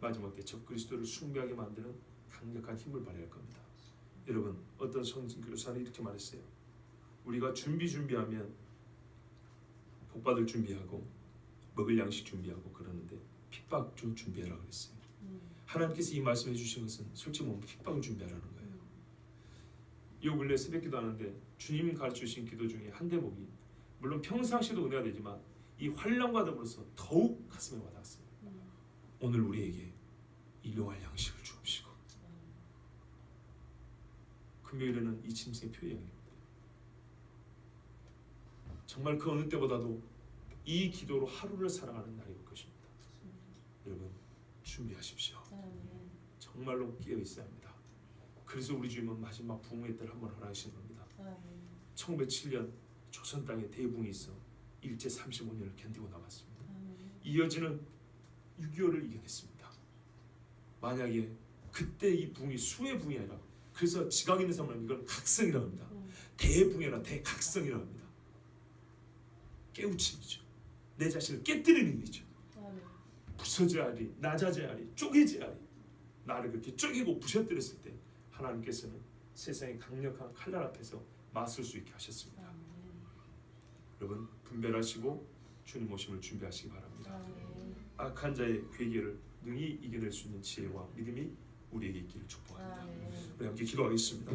마지막 때 적그리스도를 숭배하게 만드는 강력한 힘을 발휘할 겁니다. 여러분, 어떤 성진 교사는 이렇게 말했어요. 우리가 준비하면 복받을 준비하고 먹을 양식 준비하고 그러는데 핍박 좀 준비하라 그랬어요. 하나님께서 이 말씀해 주신 것은 솔직히 보면 핍박을 준비하라는 거예요. 요 근래 새벽기도 하는데 주님 가르쳐 주신 기도 중에 한 대목이 물론 평상시에도 은혜가 되지만 이 환난과 더불어서 더욱 가슴에 와닿았어요. 오늘 우리에게 일용할 양식을 주옵시고. 금요일에는 이 짐승의 표현입니다. 정말 그 어느 때보다도 이 기도로 하루를 살아가는 날이 올 것입니다. 여러분, 준비하십시오. 정말로 깨어 있어야 합니다. 그래서 우리 주님은 마지막 부흥의 때를 한번 허락하신 겁니다. 1907년 조선 땅에 대붕이 있어 일제 35년을 견디고 나갔습니다. 이어지는 6.25를 이겨냈습니다. 만약에 그때 이 붕이 수의 붕이 아니라, 그래서 지각 있는 사람은 이걸 각성이라고 합니다. 대붕이나 대각성이라고 합니다. 깨우침이죠. 내 자신을 깨뜨리는 일이죠. 부서져야 하리, 낮아져야 하리, 쪼개져야 하리. 나를 그렇게 쪼개고 부셔뜨렸을 때 하나님께서는 세상의 강력한 칼날 앞에서 맞설 수 있게 하셨습니다. 여러분, 분별하시고 주님 오심을 준비하시기 바랍니다. 악한 자의 괴계를 능히 이겨낼 수 있는 지혜와 믿음이 우리에게 있기를 축복합니다. 우리 함께 기도하겠습니다.